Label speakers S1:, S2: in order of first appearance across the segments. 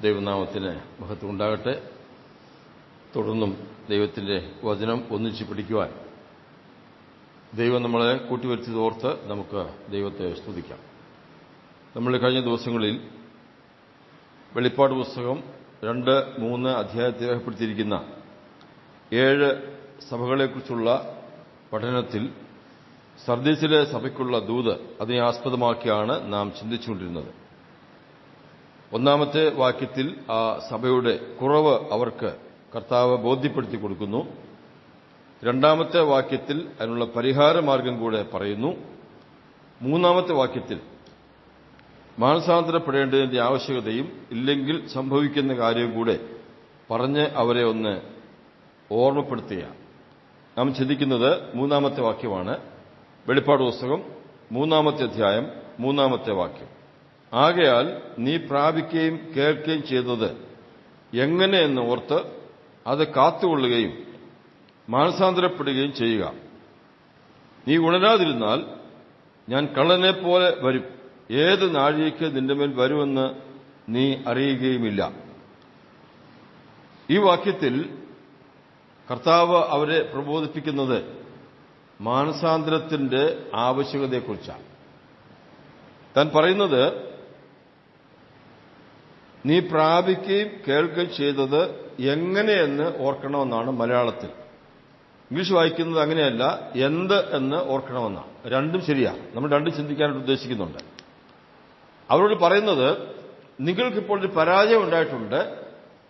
S1: ദൈവനാമത്തിന് മഹത്വം ഉണ്ടാകട്ടെ. തുടർന്നും ദൈവത്തിന്റെ വചനം ഒന്നിച്ച് പിടിക്കുവാൻ ദൈവം നമ്മളെ കൂട്ടിവരുത്തിയതോർത്ത് നമുക്ക് ദൈവത്തെ സ്തുതിക്കാം. നമ്മൾ കഴിഞ്ഞ ദിവസങ്ങളിൽ വെളിപ്പാട് പുസ്തകം 2-3 അധ്യായത്തിൽ രേഖപ്പെടുത്തിയിരിക്കുന്ന 7 സഭകളെക്കുറിച്ചുള്ള പഠനത്തിൽ സർദീസിലെ സഭയ്ക്കുള്ള ദൂത് അതിനെ ആസ്പദമാക്കിയാണ് നാം ചിന്തിച്ചുകൊണ്ടിരുന്നത്. 1-ാമത്തെ വാക്യത്തിൽ ആ സഭയുടെ കുറവ് അവർക്ക് കർത്താവ് ബോധ്യപ്പെടുത്തി കൊടുക്കുന്നു. 2-ാമത്തെ വാക്യത്തിൽ അതിനുള്ള പരിഹാരമാർഗം കൂടെ പറയുന്നു. 3-ാമത്തെ വാക്യത്തിൽ മാനസാന്തരപ്പെടേണ്ടതിന്റെ ആവശ്യകതയും ഇല്ലെങ്കിൽ സംഭവിക്കുന്ന കാര്യവും കൂടെ പറഞ്ഞ് അവരെ ഒന്ന് ഓർമ്മപ്പെടുത്തുകയാണ്. നാം ചിന്തിക്കുന്നത് 3-ാമത്തെ വാക്യമാണ്. വെളിപ്പാട് പുസ്തകം 3-ാമത്തെ അധ്യായം 3-ാമത്തെ വാക്യം. ആകയാൽ നീ പ്രാപിക്കുകയും കേൾക്കുകയും ചെയ്തത് എങ്ങനെയെന്ന് ഓർത്ത് അത് കാത്തുകൊള്ളുകയും മാനസാന്തരപ്പെടുകയും ചെയ്യുക. നീ ഉണരാതിരുന്നാൽ ഞാൻ കള്ളനെപ്പോലെ വരും. ഏത് നാഴികയ്ക്ക് നിന്റെ മേൽ വരുമെന്ന് നീ അറിയുകയുമില്ല. ഈ വാക്യത്തിൽ കർത്താവ് അവരെ പ്രബോധിപ്പിക്കുന്നത് മാനസാന്തരത്തിന്റെ ആവശ്യകതയെക്കുറിച്ചാണ്. താൻ പറയുന്നത് നീ പ്രാപിക്കുകയും കേൾക്കുകയും ചെയ്തത് എങ്ങനെയെന്ന് ഓർക്കണമെന്നാണ് മലയാളത്തിൽ. ഇംഗ്ലീഷ് വായിക്കുന്നത് അങ്ങനെയല്ല, എന്ത് എന്ന് ഓർക്കണമെന്നാണ്. രണ്ടും ശരിയാണ്. നമ്മൾ രണ്ടും ചിന്തിക്കാനായിട്ട് ഉദ്ദേശിക്കുന്നുണ്ട്. അവരോട് പറയുന്നത് നിങ്ങൾക്കിപ്പോൾ ഒരു പരാജയം ഉണ്ടായിട്ടുണ്ട്,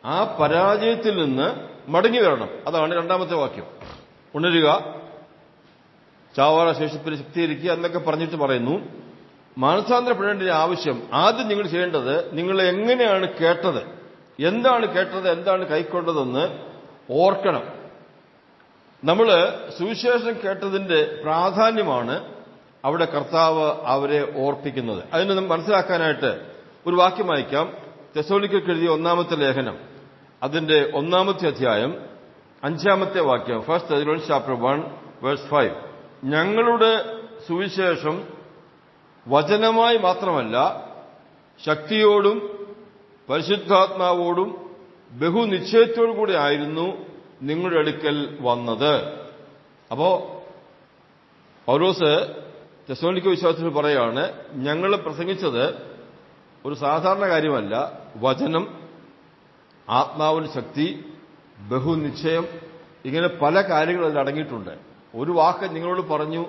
S1: ആ പരാജയത്തിൽ നിന്ന് മടങ്ങി വരണം. അതാണ് 2-ാമത്തെ വാക്യം. ഉണരുക, ചാവാറ ശേഷിപ്പിന് ശക്തീകരിക്കുക എന്നൊക്കെ പറഞ്ഞിട്ട് പറയുന്നു മാനസാന്തരപ്പെടേണ്ട ആവശ്യം. ആദ്യം നിങ്ങൾ ചെയ്യേണ്ടത് നിങ്ങൾ എങ്ങനെയാണ് കേട്ടത്, എന്താണ് കേട്ടത്, എന്താണ് കൈക്കൊണ്ടതെന്ന് ഓർക്കണം. നമ്മൾ സുവിശേഷം കേട്ടതിന്റെ പ്രാധാന്യമാണ് അവിടെ കർത്താവ് അവരെ ഓർപ്പിക്കുന്നത്. അതിന് നമ്മൾ മനസ്സിലാക്കാനായിട്ട് ഒരു വാക്യം വായിക്കാം. തെസ്സലോനിക്കർക്ക് എഴുതിയ 1-ാമത്തെ ലേഖനം അതിന്റെ 1-ാമത്തെ അധ്യായം 5-ാമത്തെ വാക്യം. 1 Thessalonians chapter 1 verse 5. ഞങ്ങളുടെ സുവിശേഷം വചനമായി മാത്രമല്ല ശക്തിയോടും പരിശുദ്ധാത്മാവോടും ബഹുനിശ്ചയത്തോടു കൂടി ആയിരുന്നു നിങ്ങളുടെ അടുക്കൽ വന്നത്. അപ്പോ പൗലോസ് തെസ്സലോനിക്ക വിശ്വാസത്തിൽ പറയാണ്, ഞങ്ങൾ പ്രസംഗിച്ചത് ഒരു സാധാരണ കാര്യമല്ല. വചനം, ആത്മാവിന്റെ ശക്തി, ബഹുനിശ്ചയം, ഇങ്ങനെ പല കാര്യങ്ങൾ അതിൽ അടങ്ങിയിട്ടുണ്ട്. ഒരു വാക്ക് നിങ്ങളോട് പറഞ്ഞു,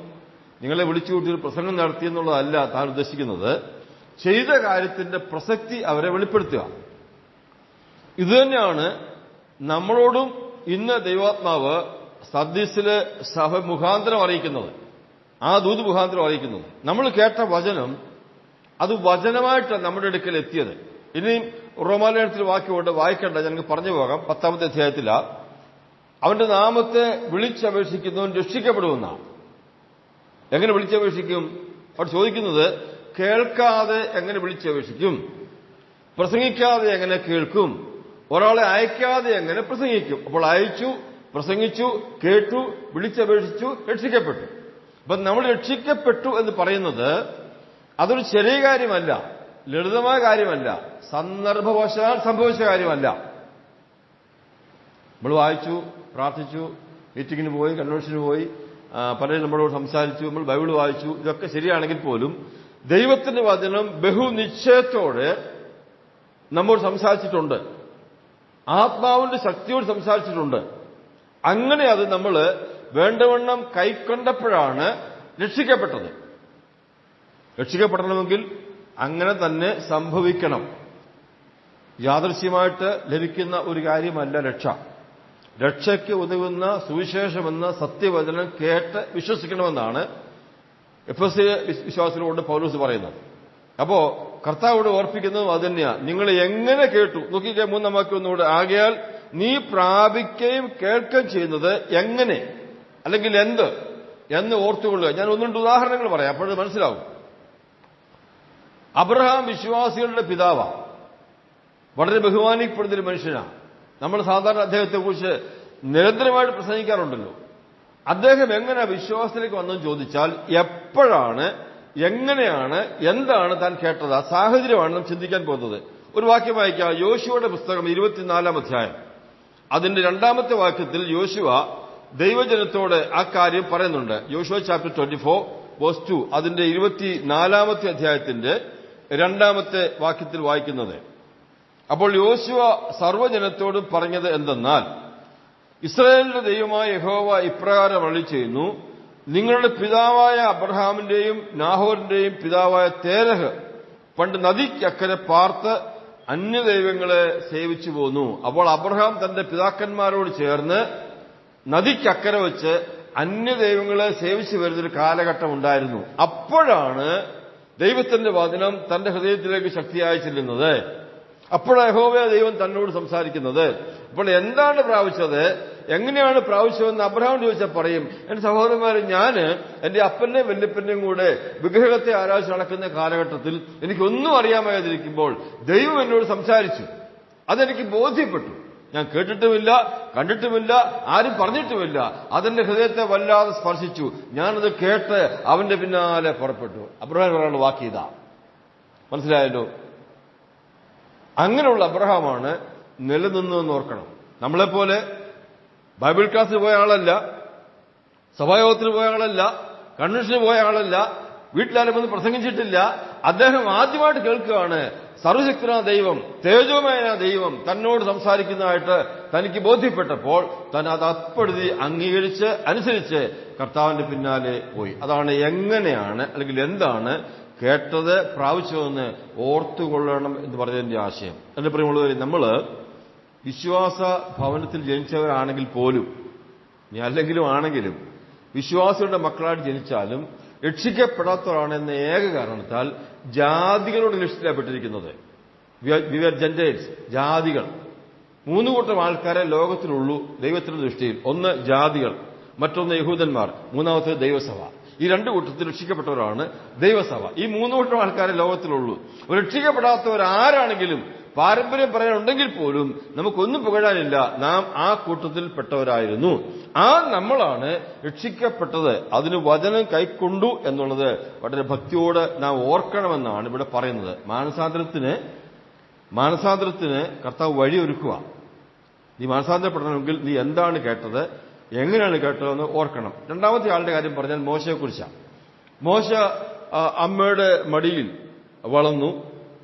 S1: നിങ്ങളെ വിളിച്ചു കൂട്ടി ഒരു പ്രസംഗം നടത്തിയെന്നുള്ളതല്ല താൻ ഉദ്ദേശിക്കുന്നത്. ചെയ്ത കാര്യത്തിന്റെ പ്രസക്തി അവരെ വെളിപ്പെടുത്തുക. ഇതുതന്നെയാണ് നമ്മളോടും ഇന്ന് ദൈവാത്മാവ് സർദീസിലെ സഭ മുഖാന്തരം അറിയിക്കുന്നത്, ആ ദൂത് മുഖാന്തരം അറിയിക്കുന്നത്. നമ്മൾ കേട്ട വചനം അത് വചനമായിട്ട് നമ്മുടെ അടുക്കൽ എത്തിയത്. ഇനിയും റോമാലേഖനത്തിൽ വാക്യമുണ്ട്, വായിക്കേണ്ട, ഞങ്ങൾക്ക് പറഞ്ഞു പോകാം. 10-ാമത്തെ അധ്യായത്തിലാണ് അവന്റെ നാമത്തെ വിളിച്ചപേക്ഷിക്കുന്നവൻ രക്ഷിക്കപ്പെടുമെന്നാണ്. എങ്ങനെ വിളിച്ചപേക്ഷിക്കും? അവർ ചോദിക്കുന്നത് കേൾക്കാതെ എങ്ങനെ വിളിച്ചപേക്ഷിക്കും, പ്രസംഗിക്കാതെ എങ്ങനെ കേൾക്കും, ഒരാളെ അയക്കാതെ എങ്ങനെ പ്രസംഗിക്കും. അപ്പോൾ അയച്ചു, പ്രസംഗിച്ചു, കേട്ടു, വിളിച്ചപേക്ഷിച്ചു, രക്ഷിക്കപ്പെട്ടു. അപ്പൊ നമ്മൾ രക്ഷിക്കപ്പെട്ടു എന്ന് പറയുന്നത് അതൊരു ചെറിയ കാര്യമല്ല, ലളിതമായ കാര്യമല്ല, സന്ദർഭവശാൽ സംഭവിച്ച കാര്യമല്ല. നമ്മൾ വായിച്ചു, പ്രാർത്ഥിച്ചു, മീറ്റിങ്ങിന് പോയി, കൺവെൻഷന് പോയി, പലരും നമ്മളോട് സംസാരിച്ചു, നമ്മൾ ബൈബിൾ വായിച്ചു, ഇതൊക്കെ ശരിയാണെങ്കിൽ പോലും ദൈവത്തിന്റെ വചനം ബഹുനിശ്ചയത്തോടെ നമ്മോട് സംസാരിച്ചിട്ടുണ്ട്, ആത്മാവിന്റെ ശക്തിയോട് സംസാരിച്ചിട്ടുണ്ട്. അങ്ങനെ അത് നമ്മൾ വേണ്ടവണ്ണം കൈക്കൊണ്ടപ്പോഴാണ് രക്ഷിക്കപ്പെട്ടത്. രക്ഷിക്കപ്പെടണമെങ്കിൽ അങ്ങനെ തന്നെ സംഭവിക്കണം. യാദൃശ്യമായിട്ട് ലഭിക്കുന്ന ഒരു കാര്യമല്ല രക്ഷ. രക്ഷയ്ക്ക് ഉതകുന്ന സുവിശേഷമെന്ന സത്യവചനം കേട്ട് വിശ്വസിക്കണമെന്നാണ് എഫെസ്യ വിശ്വാസത്തിനോട് പൗലോസ് പറയുന്നത്. അപ്പോ കർത്താവോട് ഓർപ്പിക്കുന്നതും അത് തന്നെയാണ്. നിങ്ങൾ എങ്ങനെ കേട്ടു നോക്കിക്കേ. 3-ാം വാക്യം ഒന്നുകൂടെ. ആകയാൽ നീ പ്രാപിക്കുകയും കേൾക്കുകയും ചെയ്യുന്നത് എങ്ങനെ, അല്ലെങ്കിൽ എന്ത് എന്ന് ഓർത്തുകൊള്ളുക. ഞാൻ 1-2 ഉദാഹരണങ്ങൾ പറയാം, അപ്പോഴത് മനസ്സിലാവും. അബ്രഹാം വിശ്വാസികളുടെ പിതാവാണ്, വളരെ ബഹുമാനിക്കപ്പെടുന്നൊരു മനുഷ്യനാണ്. നമ്മൾ സാധാരണ അദ്ദേഹത്തെക്കുറിച്ച് നിരന്തരമായിട്ട് പ്രസംഗിക്കാറുണ്ടല്ലോ. അദ്ദേഹം എങ്ങനെ വിശ്വാസത്തിലേക്ക് വന്നെന്ന് ചോദിച്ചാൽ എപ്പോഴാണ്, എങ്ങനെയാണ്, എന്താണ് താൻ കേട്ടത്, ആ സാഹചര്യമാണ് നാം ചിന്തിക്കാൻ പോകുന്നത്. ഒരു വാക്യം വായിക്കാം. യോശുവയുടെ പുസ്തകം 24-ാം അധ്യായം അതിന്റെ 2-ാമത്തെ വാക്യത്തിൽ യോശുവ ദൈവജനത്തോട് ആ കാര്യം പറയുന്നുണ്ട്. യോശുവ ചാപ്റ്റർ 24:2 അതിന്റെ 24-ാമത്തെ അധ്യായത്തിന്റെ 2-ാമത്തെ വാക്യത്തിൽ വായിക്കുന്നത്. അപ്പോൾ യോശുവ സർവ്വജനത്തോടും പറഞ്ഞത് എന്തെന്നാൽ, ഇസ്രായേലിന്റെ ദൈവമായ യഹോവ ഇപ്രകാരം അരുളിച്ചെയ്യുന്നു, നിങ്ങളുടെ പിതാവായ അബ്രഹാമിന്റെയും നാഹോറിന്റെയും പിതാവായ തേരഹ് പണ്ട് നദിക്കക്കരെ പാർത്ത് അന്യദൈവങ്ങളെ സേവിച്ചു പോന്നു. അപ്പോൾ അബ്രഹാം തന്റെ പിതാക്കന്മാരോട് ചേർന്ന് നദിക്കക്കരെ വെച്ച് അന്യദൈവങ്ങളെ സേവിച്ചു വരുന്നൊരു കാലഘട്ടം ഉണ്ടായിരുന്നു. അപ്പോഴാണ് ദൈവത്തിന്റെ വചനം തന്റെ ഹൃദയത്തിലേക്ക് ശക്തിയായി ചെല്ലുന്നത്. അപ്പോഴാണ് യഹോവ ദൈവം തന്നോട് സംസാരിക്കുന്നത്. അപ്പോൾ എന്താണ് പ്രാപിച്ചത്, എങ്ങനെയാണ് പ്രാപിച്ചതെന്ന് അബ്രഹാം ചോദിച്ചാൽ പറയും, എന്റെ സഹോദരന്മാരെ, ഞാൻ എന്റെ അപ്പന്റെയും വല്യപ്പന്റെയും കൂടെ വിഗ്രഹത്തെ ആരാധിച്ച് നടക്കുന്ന കാലഘട്ടത്തിൽ എനിക്കൊന്നും അറിയാമായിരിക്കുമ്പോൾ ദൈവം എന്നോട് സംസാരിച്ചു. അതെനിക്ക് ബോധ്യപ്പെട്ടു. ഞാൻ കേട്ടിട്ടുമില്ല, കണ്ടിട്ടുമില്ല, ആരും പറഞ്ഞിട്ടുമില്ല. അതെന്റെ ഹൃദയത്തെ വല്ലാതെ സ്പർശിച്ചു. ഞാനത് കേട്ട് അവന്റെ പിന്നാലെ പുറപ്പെട്ടു. അബ്രഹാം പറയാനുള്ള വാക്കിയതാ. മനസ്സിലായല്ലോ? അങ്ങനെയുള്ള അബ്രഹാമാണ് നിലനിന്നതെന്ന് ഓർക്കണം. നമ്മളെപ്പോലെ ബൈബിൾ ക്ലാസ്സിൽ പോയ ആളല്ല, സഭായോഗത്തിന് പോയ ആളല്ല, കൺവെൻഷന് പോയ ആളല്ല, വീട്ടിലാരും വന്ന് പ്രസംഗിച്ചിട്ടില്ല. അദ്ദേഹം ആദ്യമായിട്ട് കേൾക്കുകയാണ് സർവശക്തനായ ദൈവം, തേജോമയ ദൈവം തന്നോട് സംസാരിക്കുന്നതായിട്ട് തനിക്ക് ബോധ്യപ്പെട്ടപ്പോൾ താൻ അത് അപ്പഴുതി അംഗീകരിച്ച് അനുസരിച്ച് കർത്താവിന്റെ പിന്നാലെ പോയി. അതാണ് എങ്ങനെയാണ് അല്ലെങ്കിൽ എന്താണ് കേട്ടത് പ്രാപിച്ചതെന്ന് ഓർത്തുകൊള്ളണം എന്ന് പറഞ്ഞതിന്റെ ആശയം. എന്റെ പ്രിയമുള്ളവരെ, നമ്മൾ വിശ്വാസ ഭവനത്തിൽ ജനിച്ചവരാണെങ്കിൽ പോലും, ഇനി അല്ലെങ്കിലും ആണെങ്കിലും, വിശ്വാസികളുടെ മക്കളായിട്ട് ജനിച്ചാലും രക്ഷിക്കപ്പെടാത്തവരാണെന്ന ഏക കാരണത്താൽ ജാതികളോട് ലിസ്റ്റിലാപ്പെട്ടിരിക്കുന്നത്. വി ആർ ജെന്റൈൽസ്, ജാതികൾ. 3 കൂട്ടം ആൾക്കാരെ ലോകത്തിലുള്ളൂ ദൈവത്തിന്റെ ദൃഷ്ടിയിൽ. ഒന്ന് ജാതികൾ, മറ്റൊന്ന് യഹൂദന്മാർ, മൂന്നാമത്തേത് ദൈവസഭ. ഈ 2 കൂട്ടത്തിൽ രക്ഷിക്കപ്പെട്ടവരാണ് ദൈവസഭ. ഈ 3 കൂട്ടം ആൾക്കാരെ ലോകത്തിലുള്ളൂ. രക്ഷിക്കപ്പെടാത്തവരാരാണെങ്കിലും പാരമ്പര്യം പറയാനുണ്ടെങ്കിൽ പോലും നമുക്കൊന്നും പുകഴാനില്ല. നാം ആ കൂട്ടത്തിൽപ്പെട്ടവരായിരുന്നു. ആ നമ്മളാണ് രക്ഷിക്കപ്പെട്ടത്. അതിന് വചനം കൈക്കൊണ്ടു എന്നുള്ളത് വളരെ ഭക്തിയോട് നാം ഓർക്കണമെന്നാണ് ഇവിടെ പറയുന്നത്. മാനസാന്തരത്തിന് കർത്താവ് വഴിയൊരുക്കുക. നീ മാനസാന്തരപ്പെടണമെങ്കിൽ നീ എന്താണ് കേട്ടത്, എങ്ങനെയാണ് കേട്ടതെന്ന് ഓർക്കണം. 2-ാമത്തെ ആളുടെ കാര്യം പറഞ്ഞാൽ മോശയെക്കുറിച്ചാണ്. മോശ അമ്മയുടെ മടിയിൽ വളർന്നു.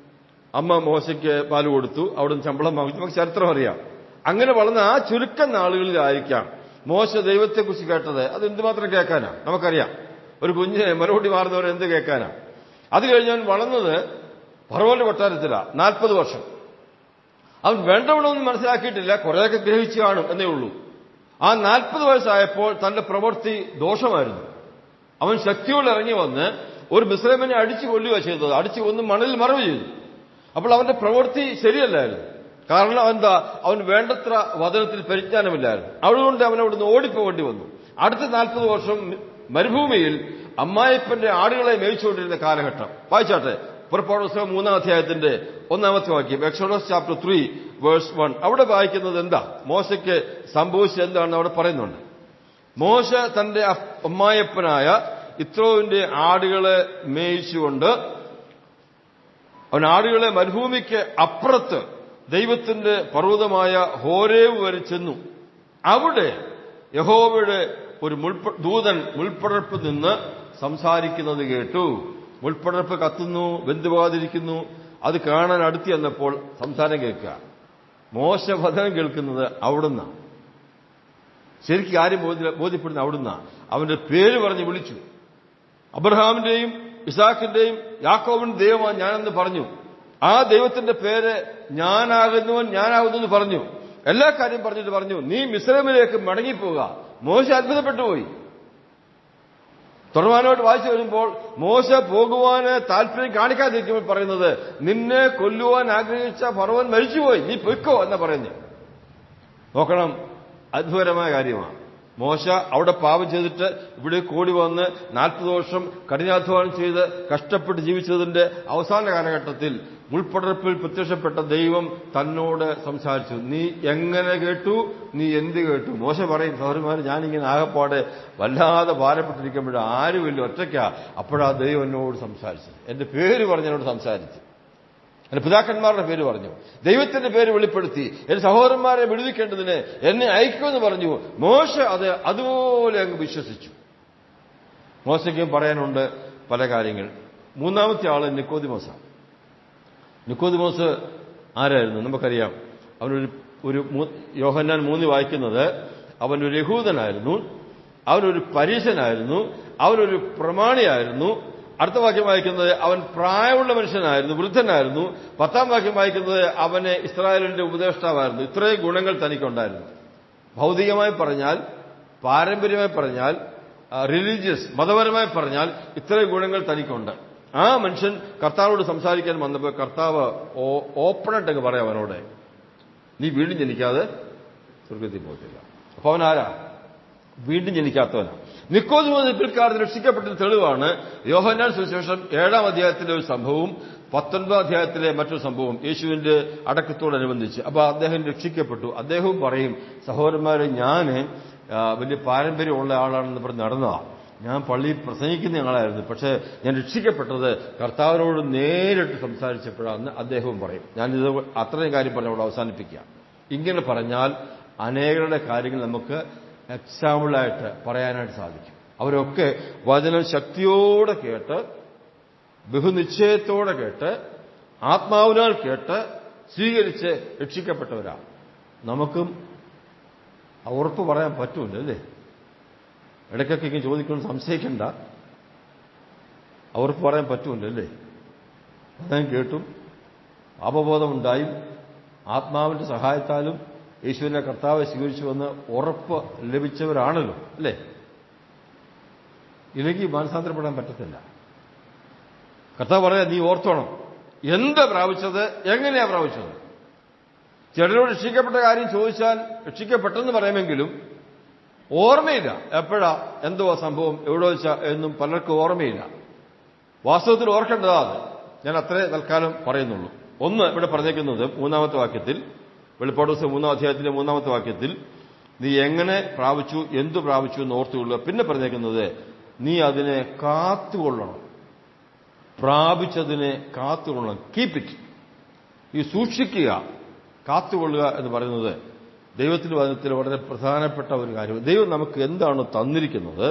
S1: അമ്മ മോശയ്ക്ക് പാല് കൊടുത്തു, അവിടുന്ന് ശമ്പളം വാങ്ങിച്ചു. നമുക്ക് ചരിത്രം അറിയാം. അങ്ങനെ വളർന്ന ആ ചുരുക്കം നാളുകളിലായിരിക്കാം മോശ ദൈവത്തെക്കുറിച്ച് കേട്ടത്. അത് എന്തുമാത്രം കേൾക്കാനാ? നമുക്കറിയാം. ഒരു കുഞ്ഞ് മറുപടി മാറുന്നവരെ എന്ത് കേൾക്കാനാ? അത് കഴിഞ്ഞവൻ വളർന്നത് ഫറവോന്റെ കൊട്ടാരത്തിലാണ്. 40 വർഷം അവൻ വേണ്ടവണ്ണമൊന്നും മനസ്സിലാക്കിയിട്ടില്ല, കുറേയൊക്കെ ഗ്രഹിച്ചു കാണും എന്നേ ഉള്ളൂ. ആ 40 വയസ്സായപ്പോൾ തന്റെ പ്രവൃത്തി ദോഷമായിരുന്നു. അവൻ ശക്തിയോടെ ഇറങ്ങി വന്ന് ഒരു മിസ്രൈമിനെ അടിച്ചു കൊല്ലുക ചെയ്തത്. അടിച്ചു കൊന്ന് മണലിൽ മറവ് ചെയ്തു. അപ്പോൾ അവന്റെ പ്രവൃത്തി ശരിയല്ലായിരുന്നു. കാരണം എന്താ? അവൻ വേണ്ടത്ര വചനത്തിൽ പരിജ്ഞാനമില്ലായിരുന്നു. അതുകൊണ്ട് അവൻ അവിടുന്ന് ഓടിപ്പോകേണ്ടി വന്നു. അടുത്ത 40 വർഷം മരുഭൂമിയിൽ അമ്മായിപ്പന്റെ ആടുകളെ മേയിച്ചുകൊണ്ടിരുന്ന കാലഘട്ടം. വായിച്ചാട്ടെ, പുറപ്പാട് പുസ്തകം 3-ാം അധ്യായത്തിന്റെ 1-ാമത്തെ വാക്യം, എക്സോഡസ് ചാപ്റ്റർ 3 വേഴ്സ് 1. അവിടെ വായിക്കുന്നത് എന്താ? മോശയ്ക്ക് സംഭവിച്ചത് എന്താണെന്ന് അവിടെ പറയുന്നുണ്ട്. മോശ തന്റെ അമ്മായപ്പനായ യിത്രോവിന്റെ ആടുകളെ മേയിച്ചുകൊണ്ട് അവൻ ആടുകളെ മരുഭൂമിക്ക് അപ്പുറത്ത് ദൈവത്തിന്റെ പർവ്വതമായ ഹോരേവ് വരെ ചെന്നു. അവിടെ യഹോവയുടെ ഒരു ദൂതൻ മുൾപ്പടർപ്പ് നിന്ന് സംസാരിക്കുന്നത് കേട്ടു. മുൾപ്പടർപ്പ് കത്തുന്നു, വെന്തുപോകാതിരിക്കുന്നു. അത് കാണാൻ അടുത്ത് ചെന്നപ്പോൾ സംസാരം കേൾക്കുക. മോശ വചനം കേൾക്കുന്നത് അവിടുന്നാണ്. ശരിക്കും ആരും ബോധ്യപ്പെടുന്ന അവിടുന്നാണ്. അവന്റെ പേര് പറഞ്ഞ് വിളിച്ചു. അബ്രഹാമിന്റെയും ഇസാക്കിന്റെയും യാക്കോബിന്റെ ദൈവമാണ് ഞാനെന്ന് പറഞ്ഞു. ആ ദൈവത്തിന്റെ പേര് ഞാനാകുന്നു എന്ന് പറഞ്ഞു. എല്ലാ കാര്യം പറഞ്ഞിട്ട് പറഞ്ഞു, നീ മിസ്രൈമിലേക്ക് മടങ്ങിപ്പോവുക. മോശ അത്ഭുതപ്പെട്ടുപോയി. തുടർമാനോട്ട് വായിച്ചു വരുമ്പോൾ മോശ പോകുവാന് താല്പര്യം കാണിക്കാതിരിക്കുമ്പോൾ പറയുന്നത്, നിന്നെ കൊല്ലുവാൻ ആഗ്രഹിച്ച ഫറവോൻ മരിച്ചുപോയി, നീ പൊയ്ക്കോ എന്നാ പറയുന്നത്. നോക്കണം, അത്ഭുതകരമായ കാര്യമാണ്. മോശ അവിടെ പാപം ചെയ്തിട്ട് ഇവിടെ കൂടി വന്ന് 40 വർഷം കഠിനാധ്വാനം ചെയ്ത് കഷ്ടപ്പെട്ട് ജീവിച്ചതിന്റെ അവസാന കാലഘട്ടത്തിൽ മുൾപ്പടർപ്പിൽ പ്രത്യക്ഷപ്പെട്ട ദൈവം തന്നോട് സംസാരിച്ചു. നീ എങ്ങനെ കേട്ടു? നീ എന്ത് കേട്ടു? മോശ പറയും, സഹോദരന്മാർ, ഞാനിങ്ങനെ ആകപ്പാടെ വല്ലാതെ ഭാരപ്പെട്ടിരിക്കുമ്പോൾ ആരുമില്ല, ഒറ്റയ്ക്കാ. അപ്പോഴാ ദൈവം എന്നോട് സംസാരിച്ചത്. എന്റെ പേര് പറഞ്ഞ് എന്നോട് സംസാരിച്ചു. എന്റെ പിതാക്കന്മാരുടെ പേര് പറഞ്ഞു, ദൈവത്തിന്റെ പേര് വെളിപ്പെടുത്തി, എന്റെ സഹോദരന്മാരെ വിടുവിക്കേണ്ടതിന് എന്നെ അയക്കുമെന്ന് പറഞ്ഞു. മോശ അത് അതുപോലെ അങ്ങ് വിശ്വസിച്ചു. മോശയ്ക്കും പറയാനുണ്ട് പല കാര്യങ്ങൾ. മൂന്നാമത്തെ ആള് നിക്കോദിമോസാണ്. നിക്കോദിമോസ് ആരായിരുന്നു? നമുക്കറിയാം. അവനൊരു യോഹന്നാൻ 3 വായിക്കുന്നത് അവനൊരു യഹൂദനായിരുന്നു, അവനൊരു പരീശനായിരുന്നു, അവനൊരു പ്രമാണിയായിരുന്നു. അടുത്ത വാക്യം വായിക്കുന്നത് അവൻ പ്രായമുള്ള മനുഷ്യനായിരുന്നു, വൃദ്ധനായിരുന്നു. 10-ാം വാക്യം വായിക്കുന്നത് അവന് ഇസ്രായേലിന്റെ ഉപദേഷ്ടാവായിരുന്നു. ഇത്രയും ഗുണങ്ങൾ തനിക്കുണ്ടായിരുന്നു. ഭൗതികമായി പറഞ്ഞാൽ, പാരമ്പര്യമായി പറഞ്ഞാൽ, റിലീജിയസ് മതപരമായി പറഞ്ഞാൽ ഇത്രയും ഗുണങ്ങൾ തനിക്കുണ്ട്. ആ മനുഷ്യൻ കർത്താവോട് സംസാരിക്കാൻ വന്നപ്പോൾ കർത്താവ് ഓപ്പണായിട്ടങ്ങ് പറയാം അവനോട്, നീ വീണ്ടും ജനിക്കാതെ സ്വർഗത്തിൽ പോകത്തില്ല. അപ്പൊ അവൻ ആരാ? വീണ്ടും ജനിക്കാത്തവനാണ്. നിക്കോദിമോസ് പിൽക്കാലത്ത് രക്ഷിക്കപ്പെട്ട തെളിവാണ് യോഹന്നാൻ സുവിശേഷം 7-ാം അധ്യായത്തിലെ ഒരു സംഭവവും 19-ാം അധ്യായത്തിലെ മറ്റൊരു സംഭവം യേശുവിന്റെ അടക്കത്തോടനുബന്ധിച്ച്. അപ്പൊ അദ്ദേഹം രക്ഷിക്കപ്പെട്ടു. അദ്ദേഹവും പറയും, സഹോദരന്മാരെ, ഞാൻ വലിയ പാരമ്പര്യമുള്ള ആളാണെന്ന് പറഞ്ഞ് നടന്നതാണ്. ഞാൻ പള്ളിയിൽ പ്രസംഗിക്കുന്ന ആളായിരുന്നു. പക്ഷേ ഞാൻ രക്ഷിക്കപ്പെട്ടത് കർത്താവിനോട് നേരിട്ട് സംസാരിച്ചപ്പോഴാണെന്ന് അദ്ദേഹവും പറയും. ഞാനിത് അത്രയും കാര്യം പറഞ്ഞ് അവിടെ അവസാനിപ്പിക്കുക. ഇങ്ങനെ പറഞ്ഞാൽ അനേകരുടെ കാര്യങ്ങൾ നമുക്ക് എക്സാമ്പിളായിട്ട് പറയാനായിട്ട് സാധിക്കും. അവരൊക്കെ വചനം ശക്തിയോടെ കേട്ട്, ബഹുനിശ്ചയത്തോടെ കേട്ട്, ആത്മാവിനാൽ കേട്ട് സ്വീകരിച്ച് രക്ഷിക്കപ്പെട്ടവരാണ്. നമുക്കും ഉറപ്പ് പറയാൻ പറ്റൂല, അല്ലേ? ഇടയ്ക്കൊക്കെ ഇങ്ങനെ ചോദിക്കണം, സംശയിക്കണ്ട. ഉറപ്പ് പറയാൻ പറ്റൂല, അല്ലേ? വചനം കേട്ടും പാപബോധമുണ്ടായും ആത്മാവിന്റെ സഹായത്താലും യേശുവിനെ കർത്താവെ സ്വീകരിച്ചുവെന്ന് ഉറപ്പ് ലഭിച്ചവരാണല്ലോ, അല്ലേ? ഇല്ലെങ്കിൽ മാനസാന്തരപ്പെടാൻ പറ്റത്തില്ല. കർത്താവ് പറയാ, നീ ഓർത്തോണം, എന്താ പ്രാപിച്ചത്, എങ്ങനെയാ പ്രാപിച്ചത്. ചിലരോട് രക്ഷിക്കപ്പെട്ട കാര്യം ചോദിച്ചാൽ രക്ഷിക്കപ്പെട്ടെന്ന് പറയുമെങ്കിലും ഓർമ്മയില്ല. എപ്പോഴാ, എന്തോ സംഭവം, എവിടെ വെച്ചാ എന്നും പലർക്കും ഓർമ്മയില്ല. വാസ്തവത്തിൽ ഓർക്കേണ്ടതാ അത്. ഞാൻ അത്രേ തൽക്കാലം പറയുന്നുള്ളൂ. ഒന്ന് ഇവിടെ പറഞ്ഞേക്കുന്നത് 3-ാമത്തെ വാക്യത്തിൽ, വെളിപ്പാട് ദിവസം 3-ാം അധ്യായത്തിലെ 3-ാമത്തെ വാക്യത്തിൽ, നീ എങ്ങനെ പ്രാപിച്ചു, എന്തു പ്രാപിച്ചു എന്ന് ഓർത്തുകൊള്ളുക. പിന്നെ പറഞ്ഞേക്കുന്നത് നീ അതിനെ കാത്തുകൊള്ളണം. പ്രാപിച്ചതിനെ കാത്തുകൊള്ളണം. Keep it. ഈ സൂക്ഷിക്കുക, കാത്തുകൊള്ളുക എന്ന് പറയുന്നത് ദൈവത്തിന്റെ വചനത്തിൽ വളരെ പ്രധാനപ്പെട്ട ഒരു കാര്യം. ദൈവം നമുക്ക് എന്താണോ തന്നിരിക്കുന്നത്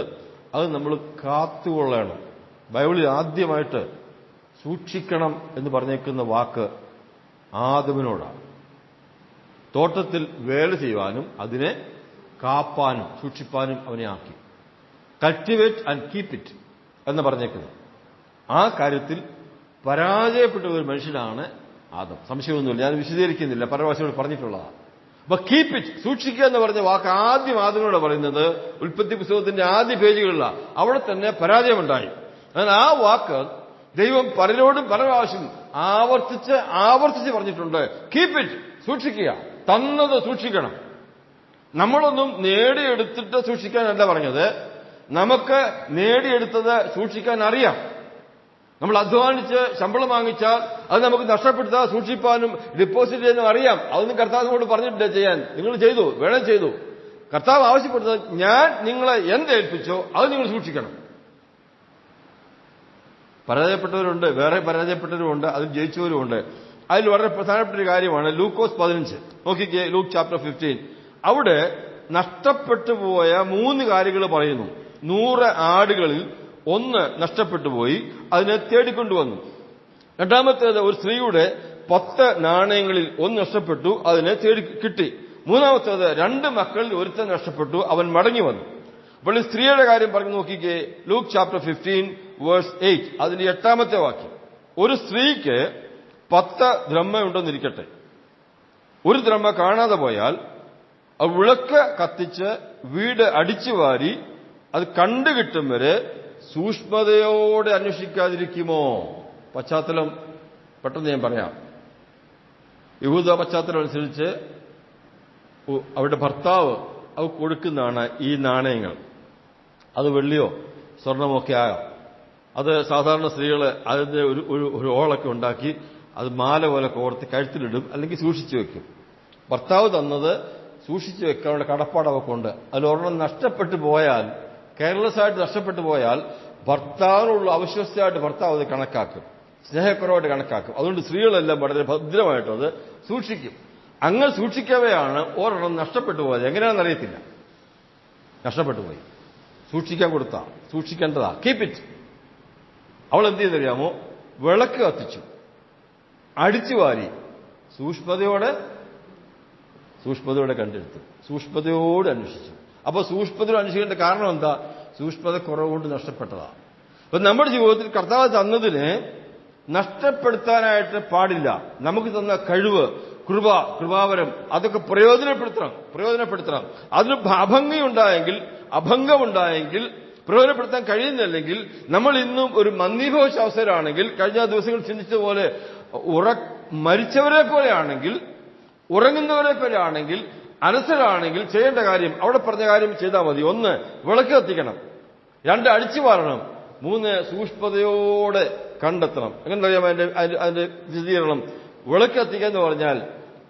S1: അത് നമ്മൾ കാത്തുകൊള്ളണം. ബൈബിളിൽ ആദ്യമായിട്ട് സൂക്ഷിക്കണം എന്ന് പറഞ്ഞേക്കുന്ന വാക്ക് ആദമിനോടാണ്. തോട്ടത്തിൽ വേല ചെയ്യുവാനും അതിനെ കാപ്പാനും സൂക്ഷിപ്പാനും അവനെ ആക്കി. കൾട്ടിവേറ്റ് ആൻഡ് കീപ്പ് ഇറ്റ് എന്ന് പറഞ്ഞേക്കുന്നത്. ആ കാര്യത്തിൽ പരാജയപ്പെട്ട ഒരു മനുഷ്യനാണ് ആദം. സംശയമൊന്നുമില്ല, ഞാൻ വിശദീകരിക്കുന്നില്ല, പല പ്രാവശ്യം പറഞ്ഞിട്ടുള്ളതാണ്. അപ്പൊ കീപ്പ് ഇറ്റ്, സൂക്ഷിക്കുക എന്ന് പറഞ്ഞ വാക്ക് ആദ്യം ആദമിനോട് പറയുന്നത് ഉൽപ്പത്തി പുസ്തകത്തിന്റെ ആദ്യ പേജുകളിലാണ്. അവിടെ തന്നെ പരാജയമുണ്ടായി. എന്നാൽ ആ വാക്ക് ദൈവം പലരോടും പല പ്രാവശ്യം ആവർത്തിച്ച് പറഞ്ഞിട്ടുണ്ട്. കീപ്പ് ഇറ്റ്, സൂക്ഷിക്കുക. തന്നത് സൂക്ഷിക്കണം. നമ്മളൊന്നും നേടിയെടുത്തിട്ട് സൂക്ഷിക്കാനല്ല പറഞ്ഞത്. നമുക്ക് നേടിയെടുത്തത് സൂക്ഷിക്കാൻ അറിയാം. നമ്മൾ അധ്വാനിച്ച് ശമ്പളം വാങ്ങിച്ചാൽ അത് നമുക്ക് നഷ്ടപ്പെടുത്താതെ സൂക്ഷിപ്പാനും ഡിപ്പോസിറ്റ് ചെയ്യാനും അറിയാം. അതൊന്നും കർത്താവിനോട് പറഞ്ഞിട്ടില്ല ചെയ്യാൻ. നിങ്ങൾ ചെയ്തു, വേണം ചെയ്തു. കർത്താവ് ആവശ്യപ്പെടുന്നത് ഞാൻ നിങ്ങളെ എന്തേൽപ്പിച്ചോ അത് നിങ്ങൾ സൂക്ഷിക്കണം. പരാജയപ്പെട്ടവരുണ്ട്, വേറെ പരാജയപ്പെട്ടവരുമുണ്ട്, അതിൽ ജയിച്ചവരുമുണ്ട്. അതിൽ വളരെ പ്രധാനപ്പെട്ട ഒരു കാര്യമാണ് ലൂക്കോസ് 15. നോക്കിക്കേ, ലൂക്ക് ചാപ്റ്റർ 15. അവിടെ നഷ്ടപ്പെട്ടു പോയ 3 കാര്യങ്ങൾ പറയുന്നു. 100 ആടുകളിൽ 1 നഷ്ടപ്പെട്ടു പോയി, അതിനെ തേടിക്കൊണ്ടുവന്നു. രണ്ടാമത്തേത് ഒരു സ്ത്രീയുടെ 10 നാണയങ്ങളിൽ 1 നഷ്ടപ്പെട്ടു, അതിനെ തേടി കിട്ടി. മൂന്നാമത്തേത് 2 മക്കളിൽ ഒരുത്തൻ നഷ്ടപ്പെട്ടു, അവൻ മടങ്ങി വന്നു. അപ്പോൾ ഈ സ്ത്രീയുടെ കാര്യം പറഞ്ഞു നോക്കിക്കേ, ലൂക്ക് ചാപ്റ്റർ 15 വേഴ്സ് 8, അതിന്റെ 8-ാമത്തെ വാക്യം. ഒരു സ്ത്രീക്ക് 10 ദ്രഹ്മ ഉണ്ടെന്നിരിക്കട്ടെ, ഒരു ദ്രഹ്മ കാണാതെ പോയാൽ വിളക്ക് കത്തിച്ച് വീട് അടിച്ചു വാരി അത് കണ്ടുകിട്ടും വരെ സൂക്ഷ്മതയോടെ അന്വേഷിക്കാതിരിക്കുമോ? പശ്ചാത്തലം പെട്ടെന്ന് ഞാൻ പറയാം. യഹൂദ പശ്ചാത്തലം അനുസരിച്ച് അവരുടെ ഭർത്താവ് അവ കൊടുക്കുന്നതാണ് ഈ നാണയങ്ങൾ. അത് വെള്ളിയോ സ്വർണമോ ഒക്കെ ആകാം. അത് സാധാരണ സ്ത്രീകൾ അതിന്റെ ഒരു ഓളൊക്കെ ഉണ്ടാക്കി അത് മാല പോലെ കോർത്ത് കഴുത്തിലിടും, അല്ലെങ്കിൽ സൂക്ഷിച്ചു വെക്കും. ഭർത്താവ് തന്നത് സൂക്ഷിച്ചു വെക്കാനുള്ള കടപ്പാട് അവക്കുണ്ട്. അതിലൊരെണ്ണം നഷ്ടപ്പെട്ടു പോയാൽ, കെയർലെസ് ആയിട്ട് നഷ്ടപ്പെട്ടു പോയാൽ ഭർത്താവിനുള്ള അവിശ്വസ്തയായിട്ട് ഭർത്താവ് അത് കണക്കാക്കും. സ്നേഹക്കുറവായിട്ട് കണക്കാക്കും. അതുകൊണ്ട് സ്ത്രീകളെല്ലാം വളരെ ഭദ്രമായിട്ടും അത് സൂക്ഷിക്കും. അങ്ങനെ സൂക്ഷിക്കവെയാണ് ഒരെണ്ണം നഷ്ടപ്പെട്ടു പോയത്. എങ്ങനെയാണെന്നറിയത്തില്ല, നഷ്ടപ്പെട്ടു പോയി. സൂക്ഷിക്കാൻ കൊടുത്താ, സൂക്ഷിക്കേണ്ടതാ, കീപ് ഇറ്റ്. അവൾ എന്ത് ചെയ്തറിയാമോ? വിളക്ക് കത്തിച്ചു, അടിച്ചു വാരി, സൂക്ഷ്മതയോടെ കണ്ടെടുത്തു, സൂക്ഷ്മതയോട് അന്വേഷിച്ചു. അപ്പൊ സൂക്ഷ്മതയോട് അന്വേഷിക്കേണ്ട കാരണം എന്താ? സൂക്ഷ്മത കുറവുകൊണ്ട് നഷ്ടപ്പെട്ടതാ. അപ്പൊ നമ്മുടെ ജീവിതത്തിൽ കർത്താവ് തന്നതിന് നഷ്ടപ്പെടുത്താനായിട്ട് പാടില്ല. നമുക്ക് തന്ന കഴിവ്, കൃപാവരം, അതൊക്കെ പ്രയോജനപ്പെടുത്തണം. അതിന് അഭംഗമുണ്ടായെങ്കിൽ പ്രയോജനപ്പെടുത്താൻ കഴിയുന്നില്ലെങ്കിൽ നമ്മൾ ഇന്നും ഒരു മന്ദീഭവിച്ച അവസരമാണെങ്കിൽ, കഴിഞ്ഞ ദിവസങ്ങൾ ചിന്തിച്ചതുപോലെ മരിച്ചവരെ പോലെയാണെങ്കിൽ, ഉറങ്ങുന്നവരെ പോലെയാണെങ്കിൽ, അലസരാണെങ്കിൽ ചെയ്യേണ്ട കാര്യം അവിടെ പറഞ്ഞ കാര്യം ചെയ്താൽ മതി. 1, വിളക്ക് കത്തിക്കണം. 2, അടിച്ചു വാരണം. 3, സൂക്ഷ്മതയോടെ കണ്ടെത്തണം. എങ്ങനെ അറിയാം അതിന്റെ വിശദീകരണം? വിളക്ക് കത്തിക്കുക എന്ന് പറഞ്ഞാൽ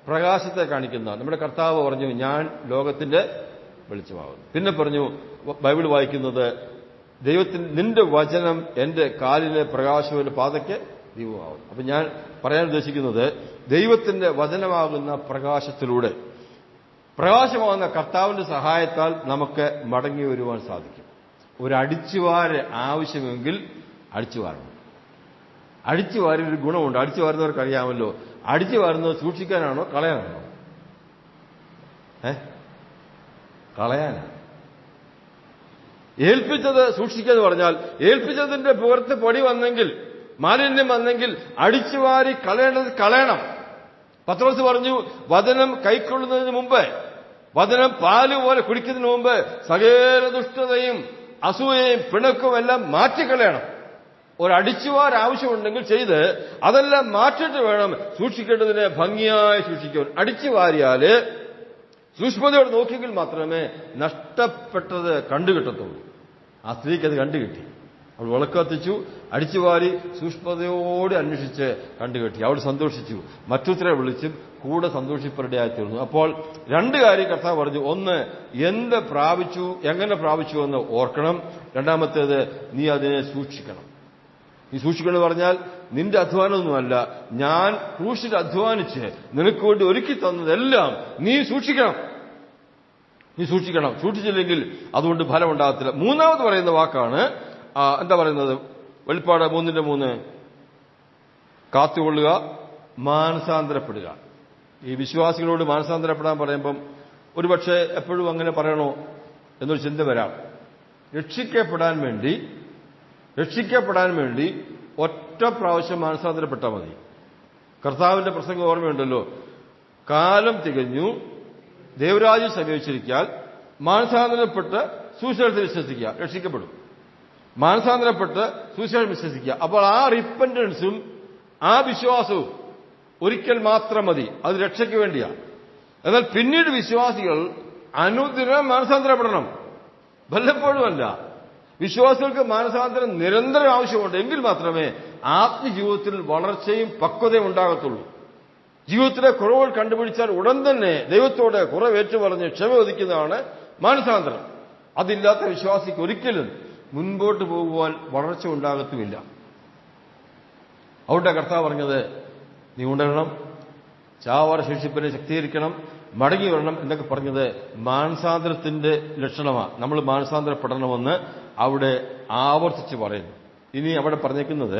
S1: പ്രകാശത്തെ കാണിക്കുന്ന. നമ്മുടെ കർത്താവ് പറഞ്ഞു, ഞാൻ ലോകത്തിന്റെ വെളിച്ചമാകുന്നു. പിന്നെ പറഞ്ഞു, ബൈബിൾ വായിക്കുന്നത്, നിന്റെ വചനം എന്റെ കാലിലെ പ്രകാശവും എന്റെ പാതയ്ക്ക് ദീപമാകുന്നു. അപ്പൊ ഞാൻ പറയാൻ ഉദ്ദേശിക്കുന്നത്, ദൈവത്തിന്റെ വചനമാകുന്ന പ്രകാശമാകുന്ന കർത്താവിന്റെ സഹായത്താൽ നമുക്ക് മടങ്ങി വരുവാൻ സാധിക്കും. ഒരു അടിച്ചുവാര് ആവശ്യമെങ്കിൽ അടിച്ചുവാരണം. അടിച്ചുവാരി ഒരു ഗുണമുണ്ട്. അടിച്ചു വാരുന്നവർക്ക് അറിയാമല്ലോ. അടിച്ചു വാരുന്നത് സൂക്ഷിക്കാനാണോ കളയാനാണോ? കളയാനാണ്. ഏൽപ്പിച്ചത് സൂക്ഷിക്കുക എന്ന് പറഞ്ഞാൽ, ഏൽപ്പിച്ചതിന്റെ പുറത്ത് പൊടി വന്നെങ്കിൽ, മാലിന്യം വന്നെങ്കിൽ അടിച്ചുവാരി കളയണം. പത്രോസ് പറഞ്ഞു, വചനം കൈക്കൊള്ളുന്നതിന് മുമ്പ്, വചനം പാല് പോലെ കുടിക്കുന്നതിന് മുമ്പ് സകല ദുഷ്ടതയും അസൂയയും പിണക്കും എല്ലാം മാറ്റിക്കളയണം. ഒരടിച്ചുവാർ ആവശ്യമുണ്ടെങ്കിൽ ചെയ്ത് അതെല്ലാം മാറ്റിട്ട് വേണം സൂക്ഷിക്കേണ്ടതിനെ ഭംഗിയായി സൂക്ഷിക്കാൻ. അടിച്ചു വാരിയാല് സൂക്ഷ്മതയോടെ നോക്കിയെങ്കിൽ മാത്രമേ നഷ്ടപ്പെട്ടത് കണ്ടുകിട്ടത്തുള്ളൂ. ആ സ്ത്രീക്ക് അത് കണ്ടുകിട്ടി. അവൾ വിളക്ക് കത്തിച്ചു, അടിച്ചുവാരി, സൂക്ഷ്മതയോടെ അന്വേഷിച്ച് കണ്ടുകെട്ടി. അവൾ സന്തോഷിച്ചു, മറ്റുത്തരെ വിളിച്ചും കൂടെ സന്തോഷിപ്പരുടെയായിത്തീർന്നു. അപ്പോൾ 2 കാര്യം കർത്താവ് പറഞ്ഞു. 1, എങ്ങനെ പ്രാപിച്ചു എന്ന് ഓർക്കണം. 2, നീ അതിനെ സൂക്ഷിക്കണം. നീ സൂക്ഷിക്കണം എന്ന് പറഞ്ഞാൽ നിന്റെ അധ്വാനമൊന്നുമല്ല, ഞാൻ ക്രൂശിൽ അധ്വാനിച്ച് നിനക്ക് വേണ്ടി ഒരുക്കി തന്നതെല്ലാം നീ സൂക്ഷിക്കണം. സൂക്ഷിച്ചില്ലെങ്കിൽ അതുകൊണ്ട് ഫലം ഉണ്ടാകത്തില്ല. 3 പറയുന്ന വാക്കാണ്, എന്താ പറയുന്നത്? വെളിപ്പാട് 3:3, കാത്തുകൊള്ളുക, മാനസാന്തരപ്പെടുക. ഈ വിശ്വാസികളോട് മാനസാന്തരപ്പെടാൻ പറയുമ്പം ഒരുപക്ഷെ എപ്പോഴും അങ്ങനെ പറയണോ എന്നൊരു ചിന്ത വരാം. രക്ഷിക്കപ്പെടാൻ വേണ്ടി ഒറ്റ പ്രാവശ്യം മാനസാന്തരപ്പെട്ടാൽ മതി. കർത്താവിന്റെ പ്രസംഗം ഓർമ്മയുണ്ടല്ലോ, കാലം തികഞ്ഞു, ദൈവരാജ്യം സമീപിച്ചിരിക്കാൻ മാനസാന്തരപ്പെട്ട് സുവിശേഷത്തിൽ വിശ്വസിക്കുക, രക്ഷിക്കപ്പെടും. മാനസാന്തരപ്പെട്ട് സുവിശേഷം വിശ്വസിക്കുക. അപ്പോൾ ആ റിപ്പന്റൻസും ആ വിശ്വാസവും ഒരിക്കൽ മാത്രം മതി. അത് രക്ഷയ്ക്ക് വേണ്ടിയാണ്. എന്നാൽ പിന്നീട് വിശ്വാസികൾ അനുദിനം മാനസാന്തരപ്പെടണം, വല്ലപ്പോഴുമല്ല. വിശ്വാസികൾക്ക് മാനസാന്തരം നിരന്തരം ആവശ്യമുണ്ട്. എങ്കിൽ മാത്രമേ ആത്മജീവിതത്തിൽ വളർച്ചയും പക്വതയും ഉണ്ടാകത്തുള്ളൂ. ജീവിതത്തിലെ കുറവുകൾ കണ്ടുപിടിച്ചാൽ ഉടൻ തന്നെ ദൈവത്തോട് കുറവേറ്റു പറഞ്ഞ് ക്ഷമ ചോദിക്കുന്നതാണ് മാനസാന്തരം. അതില്ലാത്ത വിശ്വാസിക്ക് ഒരിക്കലും മുൻപോട്ട് പോകുവാൻ വളർച്ച ഉണ്ടാകത്തുമില്ല. അവിടെ കർത്താവ് പറഞ്ഞത്, നീ ഉണരണം, ചാവാറ ശേഷിപ്പിനെ ശക്തീകരിക്കണം, മടങ്ങി വരണം എന്നൊക്കെ പറഞ്ഞത് മാനസാന്തരത്തിന്റെ ലക്ഷണമാണ്. നമ്മൾ മാനസാന്തരപ്പെടണമെന്ന് അവിടെ ആവർത്തിച്ച് പറയുന്നു. ഇനി അവിടെ പറഞ്ഞേക്കുന്നത്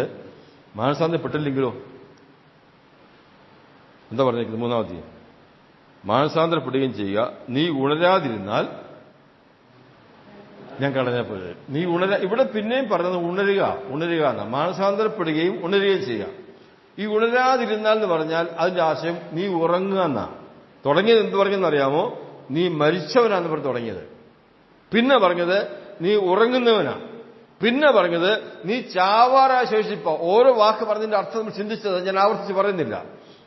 S1: മാനസാന്തരപ്പെട്ടില്ലെങ്കിലോ എന്താ പറഞ്ഞേക്കുന്നത്? 3 മാനസാന്തരപ്പെടുകയും ചെയ്യുക. നീ ഉണരാതിരുന്നാൽ ഞാൻ കളഞ്ഞപ്പോൾ നീ ഇവിടെ പിന്നെയും പറഞ്ഞത് ഉണരുക എന്നാ. മാനസാന്തരപ്പെടുകയും ഉണരുകയും ചെയ്യുക. ഈ ഉണരാതിരുന്നാൽ എന്ന് പറഞ്ഞാൽ അതിന്റെ ആശയം നീ ഉറങ്ങുക എന്നാ. തുടങ്ങിയത് എന്ത് പറഞ്ഞെന്നറിയാമോ? നീ മരിച്ചവനാന്ന് പറഞ്ഞ് തുടങ്ങിയത്. പിന്നെ പറഞ്ഞത് നീ ഉറങ്ങുന്നവനാ. പിന്നെ പറഞ്ഞത് നീ ചാവാറായ ശേഷിപ്പ. ഓരോ വാക്ക് പറഞ്ഞതിന്റെ അർത്ഥം നമ്മൾ ചിന്തിച്ചത് ഞാൻ ആവർത്തിച്ച് പറയുന്നില്ല.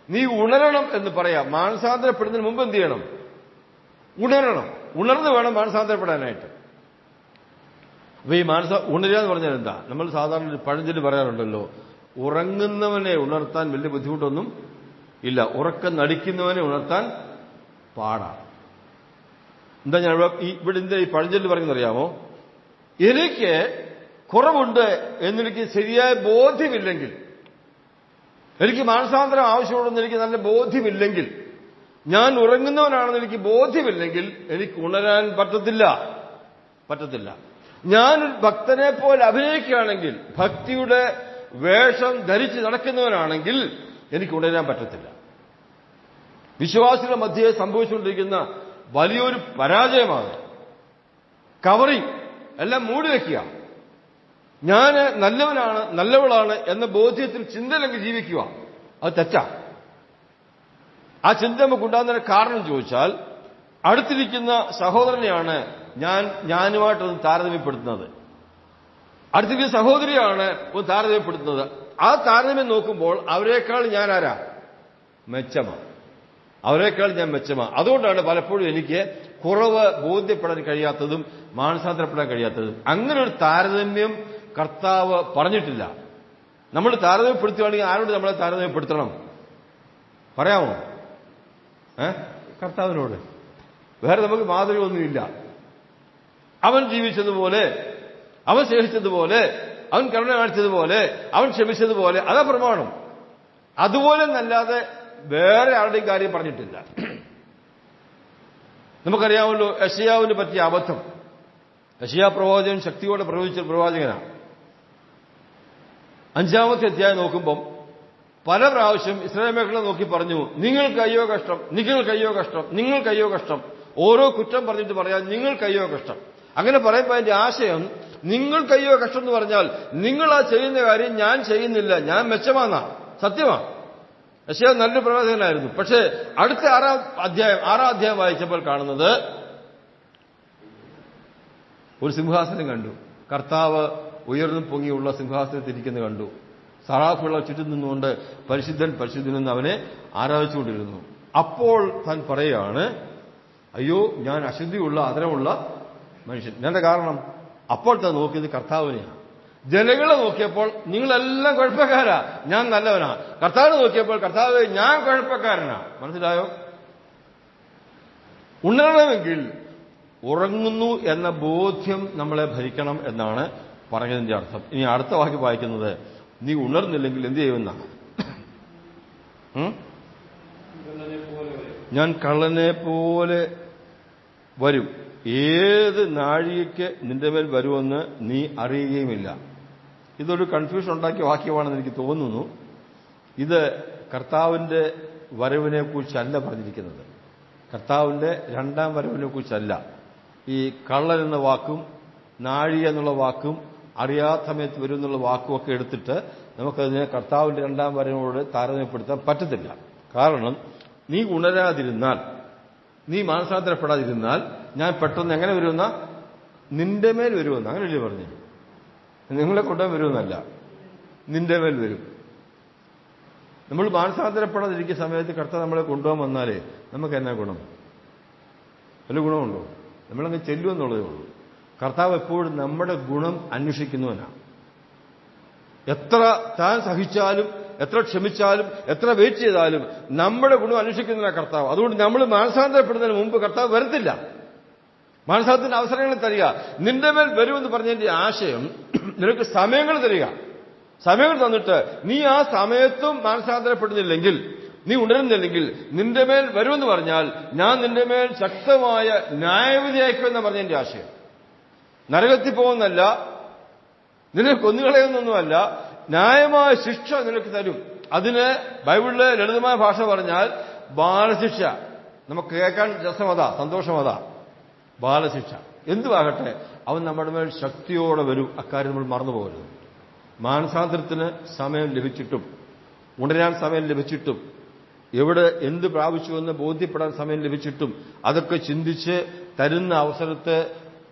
S1: നീ ഉണരണം എന്ന് പറയാം. മാനസാന്തരപ്പെടുന്നതിന് മുമ്പ് എന്ത് ചെയ്യണം? ഉണരണം. ഉണർന്ന് വേണം മാനസാന്തരപ്പെടാനായിട്ട്. അപ്പൊ ഈ ഉണരുക എന്ന് പറഞ്ഞാൽ എന്താ? നമ്മൾ സാധാരണ ഒരു പഴഞ്ചൊല്ല് പറയാറുണ്ടല്ലോ, ഉറങ്ങുന്നവനെ ഉണർത്താൻ വലിയ ബുദ്ധിമുട്ടൊന്നും ഇല്ല, ഉറക്കം നടിക്കുന്നവനെ ഉണർത്താൻ പാടാണ്. എന്താ ഞാൻ ഇവിടെ എന്താ ഈ പഴഞ്ചൊല്ല് പറയുന്നറിയാമോ? എനിക്ക് കുറവുണ്ട് എന്നെനിക്ക് ശരിയായ ബോധ്യമില്ലെങ്കിൽ എനിക്ക് മാനസാന്തരം ആവശ്യമുണ്ടെന്ന് എനിക്ക് നല്ല ബോധ്യമില്ലെങ്കിൽ, ഞാൻ ഉറങ്ങുന്നവനാണെന്ന് എനിക്ക് ബോധ്യമില്ലെങ്കിൽ എനിക്ക് ഉണരാൻ പറ്റത്തില്ല. ഞാനൊരു ഭക്തനെ പോലെ അഭിനയിക്കുകയാണെങ്കിൽ, ഭക്തിയുടെ വേഷം ധരിച്ച് നടക്കുന്നവനാണെങ്കിൽ എനിക്ക് ഉണരാൻ പറ്റത്തില്ല. വിശ്വാസികളുടെ മധ്യേ സംഭവിച്ചുകൊണ്ടിരിക്കുന്ന വലിയൊരു പരാജയമാണ് കവറിങ്, എല്ലാം മൂടി വയ്ക്കുക. ഞാൻ നല്ലവനാണ്, നല്ലവളാണ് എന്ന ബോധ്യത്തിൽ ചിന്തയിലെങ്കിൽ ജീവിക്കുക. അത് തെറ്റാ. ആ ചിന്ത നമുക്കുണ്ടാകുന്നതിന് കാരണം ചോദിച്ചാൽ, അടുത്തിരിക്കുന്ന സഹോദരനെയാണ് ഞാനുമായിട്ടൊന്ന് താരതമ്യപ്പെടുത്തുന്നത്, അടുത്തിരിക്കുന്ന സഹോദരിയാണ് ഒന്ന് താരതമ്യപ്പെടുത്തുന്നത്. ആ താരതമ്യം നോക്കുമ്പോൾ അവരെക്കാൾ ഞാൻ ആരാ? മെച്ചമാണ്. അവരെക്കാൾ ഞാൻ മെച്ചമാണ്. അതുകൊണ്ടാണ് പലപ്പോഴും എനിക്ക് കുറവ് ബോധ്യപ്പെടാൻ കഴിയാത്തതും മാനസാന്തരപ്പെടാൻ കഴിയാത്തതും. അങ്ങനെ ഒരു താരതമ്യം കർത്താവ് പറഞ്ഞിട്ടില്ല. നമ്മൾ താരതമ്യപ്പെടുത്തുകയാണെങ്കിൽ ആരോട് നമ്മളെ താരതമ്യപ്പെടുത്തണം? പറയാമോ? കർത്താവിനോട്. വേറെ നമുക്ക് മാതൃകയൊന്നുമില്ല. അവൻ ജീവിച്ചതുപോലെ, അവൻ സ്നേഹിച്ചതുപോലെ, അവൻ കരുണ കാണിച്ചതുപോലെ, അവൻ ക്ഷമിച്ചതുപോലെ, അതാ പ്രമാണം. അതുപോലെ എന്നല്ലാതെ വേറെ ആരുടെയും കാര്യം പറഞ്ഞിട്ടില്ല. നമുക്കറിയാമല്ലോ യെശയ്യാവിനെ പറ്റിയ അബദ്ധം. യെശയ്യാ പ്രവാചകൻ ശക്തിയോടെ പ്രവചിച്ച പ്രവാചകനാണ്. 5-ാമത്തെ അധ്യായം നോക്കുമ്പം പല പ്രാവശ്യം ഇസ്രായേൽ മക്കളെ നോക്കി പറഞ്ഞു, നിങ്ങൾക്ക് അയ്യോ കഷ്ടം, നിങ്ങൾക്ക് അയ്യോ കഷ്ടം, നിങ്ങൾക്ക് അയ്യോ കഷ്ടം. ഓരോ കുറ്റം പറഞ്ഞിട്ട് പറയാം, നിങ്ങൾക്ക് അയ്യോ കഷ്ടം. അങ്ങനെ പറയുമ്പോൾ അതിന്റെ ആശയം, നിങ്ങൾക്ക് അയ്യോ കഷ്ടം എന്ന് പറഞ്ഞാൽ നിങ്ങൾ ആ ചെയ്യുന്ന കാര്യം ഞാൻ ചെയ്യുന്നില്ല, ഞാൻ മെച്ചമാണെന്നാണ്. സത്യമാണ്. യെശയ്യാ നല്ലൊരു പ്രവാചകനായിരുന്നു. പക്ഷേ അടുത്ത 6-ാം അധ്യായം വായിച്ചപ്പോൾ കാണുന്നത് ഒരു സിംഹാസനം കണ്ടു. കർത്താവ് ഉയർന്നു പൊങ്ങിയുള്ള സിംഹാസനത്തിരിക്കുന്നത് കണ്ടു. സറാഫുള്ള ചുറ്റും നിന്നുകൊണ്ട് പരിശുദ്ധൻ പരിശുദ്ധൻ എന്ന് അവനെ ആരാധിച്ചുകൊണ്ടിരുന്നു. അപ്പോൾ താൻ പറയുകയാണ്, അയ്യോ ഞാൻ അശുദ്ധിയുള്ള അതരമുള്ള മനുഷ്യൻ. എന്താ കാരണം? അപ്പോൾ താൻ നോക്കിയത് കർത്താവിനെയാണ്. ജനങ്ങളെ നോക്കിയപ്പോൾ നിങ്ങളെല്ലാം കുഴപ്പക്കാരാ, ഞാൻ നല്ലവനാ. കർത്താവിനെ നോക്കിയപ്പോൾ കർത്താവ് ഞാൻ കുഴപ്പക്കാരനാ. മനസ്സിലായോ? ഉണരണമെങ്കിൽ ഉറങ്ങുന്നു എന്ന ബോധ്യം നമ്മളെ ഭരിക്കണം എന്നാണ് പറഞ്ഞതിന്റെ അർത്ഥം. ഇനി അടുത്ത വാക്യം വായിക്കുന്നത്, നീ ഉണർന്നില്ലെങ്കിൽ എന്ത് ചെയ്യുമെന്നാണ്. ഞാൻ കള്ളനെ പോലെ വരും, ഏത് നാഴികയ്ക്ക് നിന്റെ മേൽ വരുമെന്ന് നീ അറിയുകയുമില്ല. ഇതൊരു കൺഫ്യൂഷൻ ഉണ്ടാക്കിയ വാക്യമാണെന്ന് എനിക്ക് തോന്നുന്നു. ഇത് കർത്താവിന്റെ വരവിനെ കുറിച്ചല്ല പറഞ്ഞിരിക്കുന്നത്. കർത്താവിന്റെ 2-ാം വരവിനെ കുറിച്ചല്ല. ഈ കള്ളൻ എന്ന വാക്കും നാഴിക എന്നുള്ള വാക്കും അറിയാത്ത സമയത്ത് വരും എന്നുള്ള വാക്കുമൊക്കെ എടുത്തിട്ട് നമുക്കതിനെ കർത്താവിന്റെ 2-ാം വരവിനോട് താരതമ്യപ്പെടുത്താൻ പറ്റത്തില്ല. കാരണം നീ ഉണരാതിരുന്നാൽ, നീ മാനസാന്തരപ്പെടാതിരുന്നാൽ ഞാൻ പെട്ടെന്ന് എങ്ങനെ വരുമെന്ന? നിന്റെ മേൽ വരുമെന്ന്. അങ്ങനെയല്ലേ പറഞ്ഞു? നിങ്ങളെ കൊണ്ടുപോയി വരുമെന്നല്ല, നിന്റെ മേൽ വരും. നമ്മൾ മാനസാന്തരപ്പെടാതിരിക്കുന്ന സമയത്ത് കർത്താവ് നമ്മളെ കൊണ്ടുപോകാൻ വന്നാലേ നമുക്ക് എന്നാ ഗുണം? വല്ല ഗുണമുണ്ടോ? നമ്മളങ്ങ് ചെല്ലുമെന്നുള്ളതേ ഉള്ളൂ. കർത്താവ് എപ്പോഴും നമ്മുടെ ഗുണം അന്വേഷിക്കുന്നവനാണ്. എത്ര താൻ സഹിച്ചാലും, എത്ര ക്ഷമിച്ചാലും, എത്ര വെയിറ്റ് ചെയ്താലും നമ്മുടെ ഗുണം അന്വേഷിക്കുന്നവനാണ് കർത്താവ്. അതുകൊണ്ട് നമ്മൾ മാനസാന്തരപ്പെടുന്നതിന് മുമ്പ് കർത്താവ് വരത്തില്ല. മാനസാന്തരത്തിന്റെ അവസരങ്ങൾ തരിക. നിന്റെ മേൽ വരുമെന്ന് പറഞ്ഞതിന്റെ ആശയം, നിനക്ക് സമയങ്ങൾ തരിക. സമയങ്ങൾ തന്നിട്ട് നീ ആ സമയത്തും മാനസാന്തരപ്പെടുന്നില്ലെങ്കിൽ, നീ ഉണരുന്നില്ലെങ്കിൽ നിന്റെ മേൽ വരുമെന്ന് പറഞ്ഞാൽ ഞാൻ നിന്റെ മേൽ ശക്തമായ ന്യായവിധി അയക്കുമെന്ന് പറഞ്ഞതിന്റെ ആശയം. നരകത്തിൽ പോകുന്നല്ല, നിനക്ക് കൊന്നുകളയൊന്നൊന്നുമല്ല, ന്യായമായ ശിക്ഷ നിനക്ക് തരും. അതിന് ബൈബിളിലെ ലളിതമായ ഭാഷ പറഞ്ഞാൽ ബാലശിക്ഷ. നമുക്ക് കേൾക്കാൻ രസമതാ, സന്തോഷമതാ. ബാലശിക്ഷ എന്തുവാകട്ടെ, അവൻ നമ്മുടെ മേൽ ശക്തിയോടെ വരും. അക്കാര്യം നമ്മൾ മറന്നുപോകരുത്. മാനസാന്തരത്തിന് സമയം ലഭിച്ചിട്ടും, ഉണരാൻ സമയം ലഭിച്ചിട്ടും, എവിടെ എന്ത് പ്രാപിച്ചുവെന്ന് ബോധ്യപ്പെടാൻ സമയം ലഭിച്ചിട്ടും അതൊക്കെ ചിന്തിച്ച് തരുന്ന അവസരത്തെ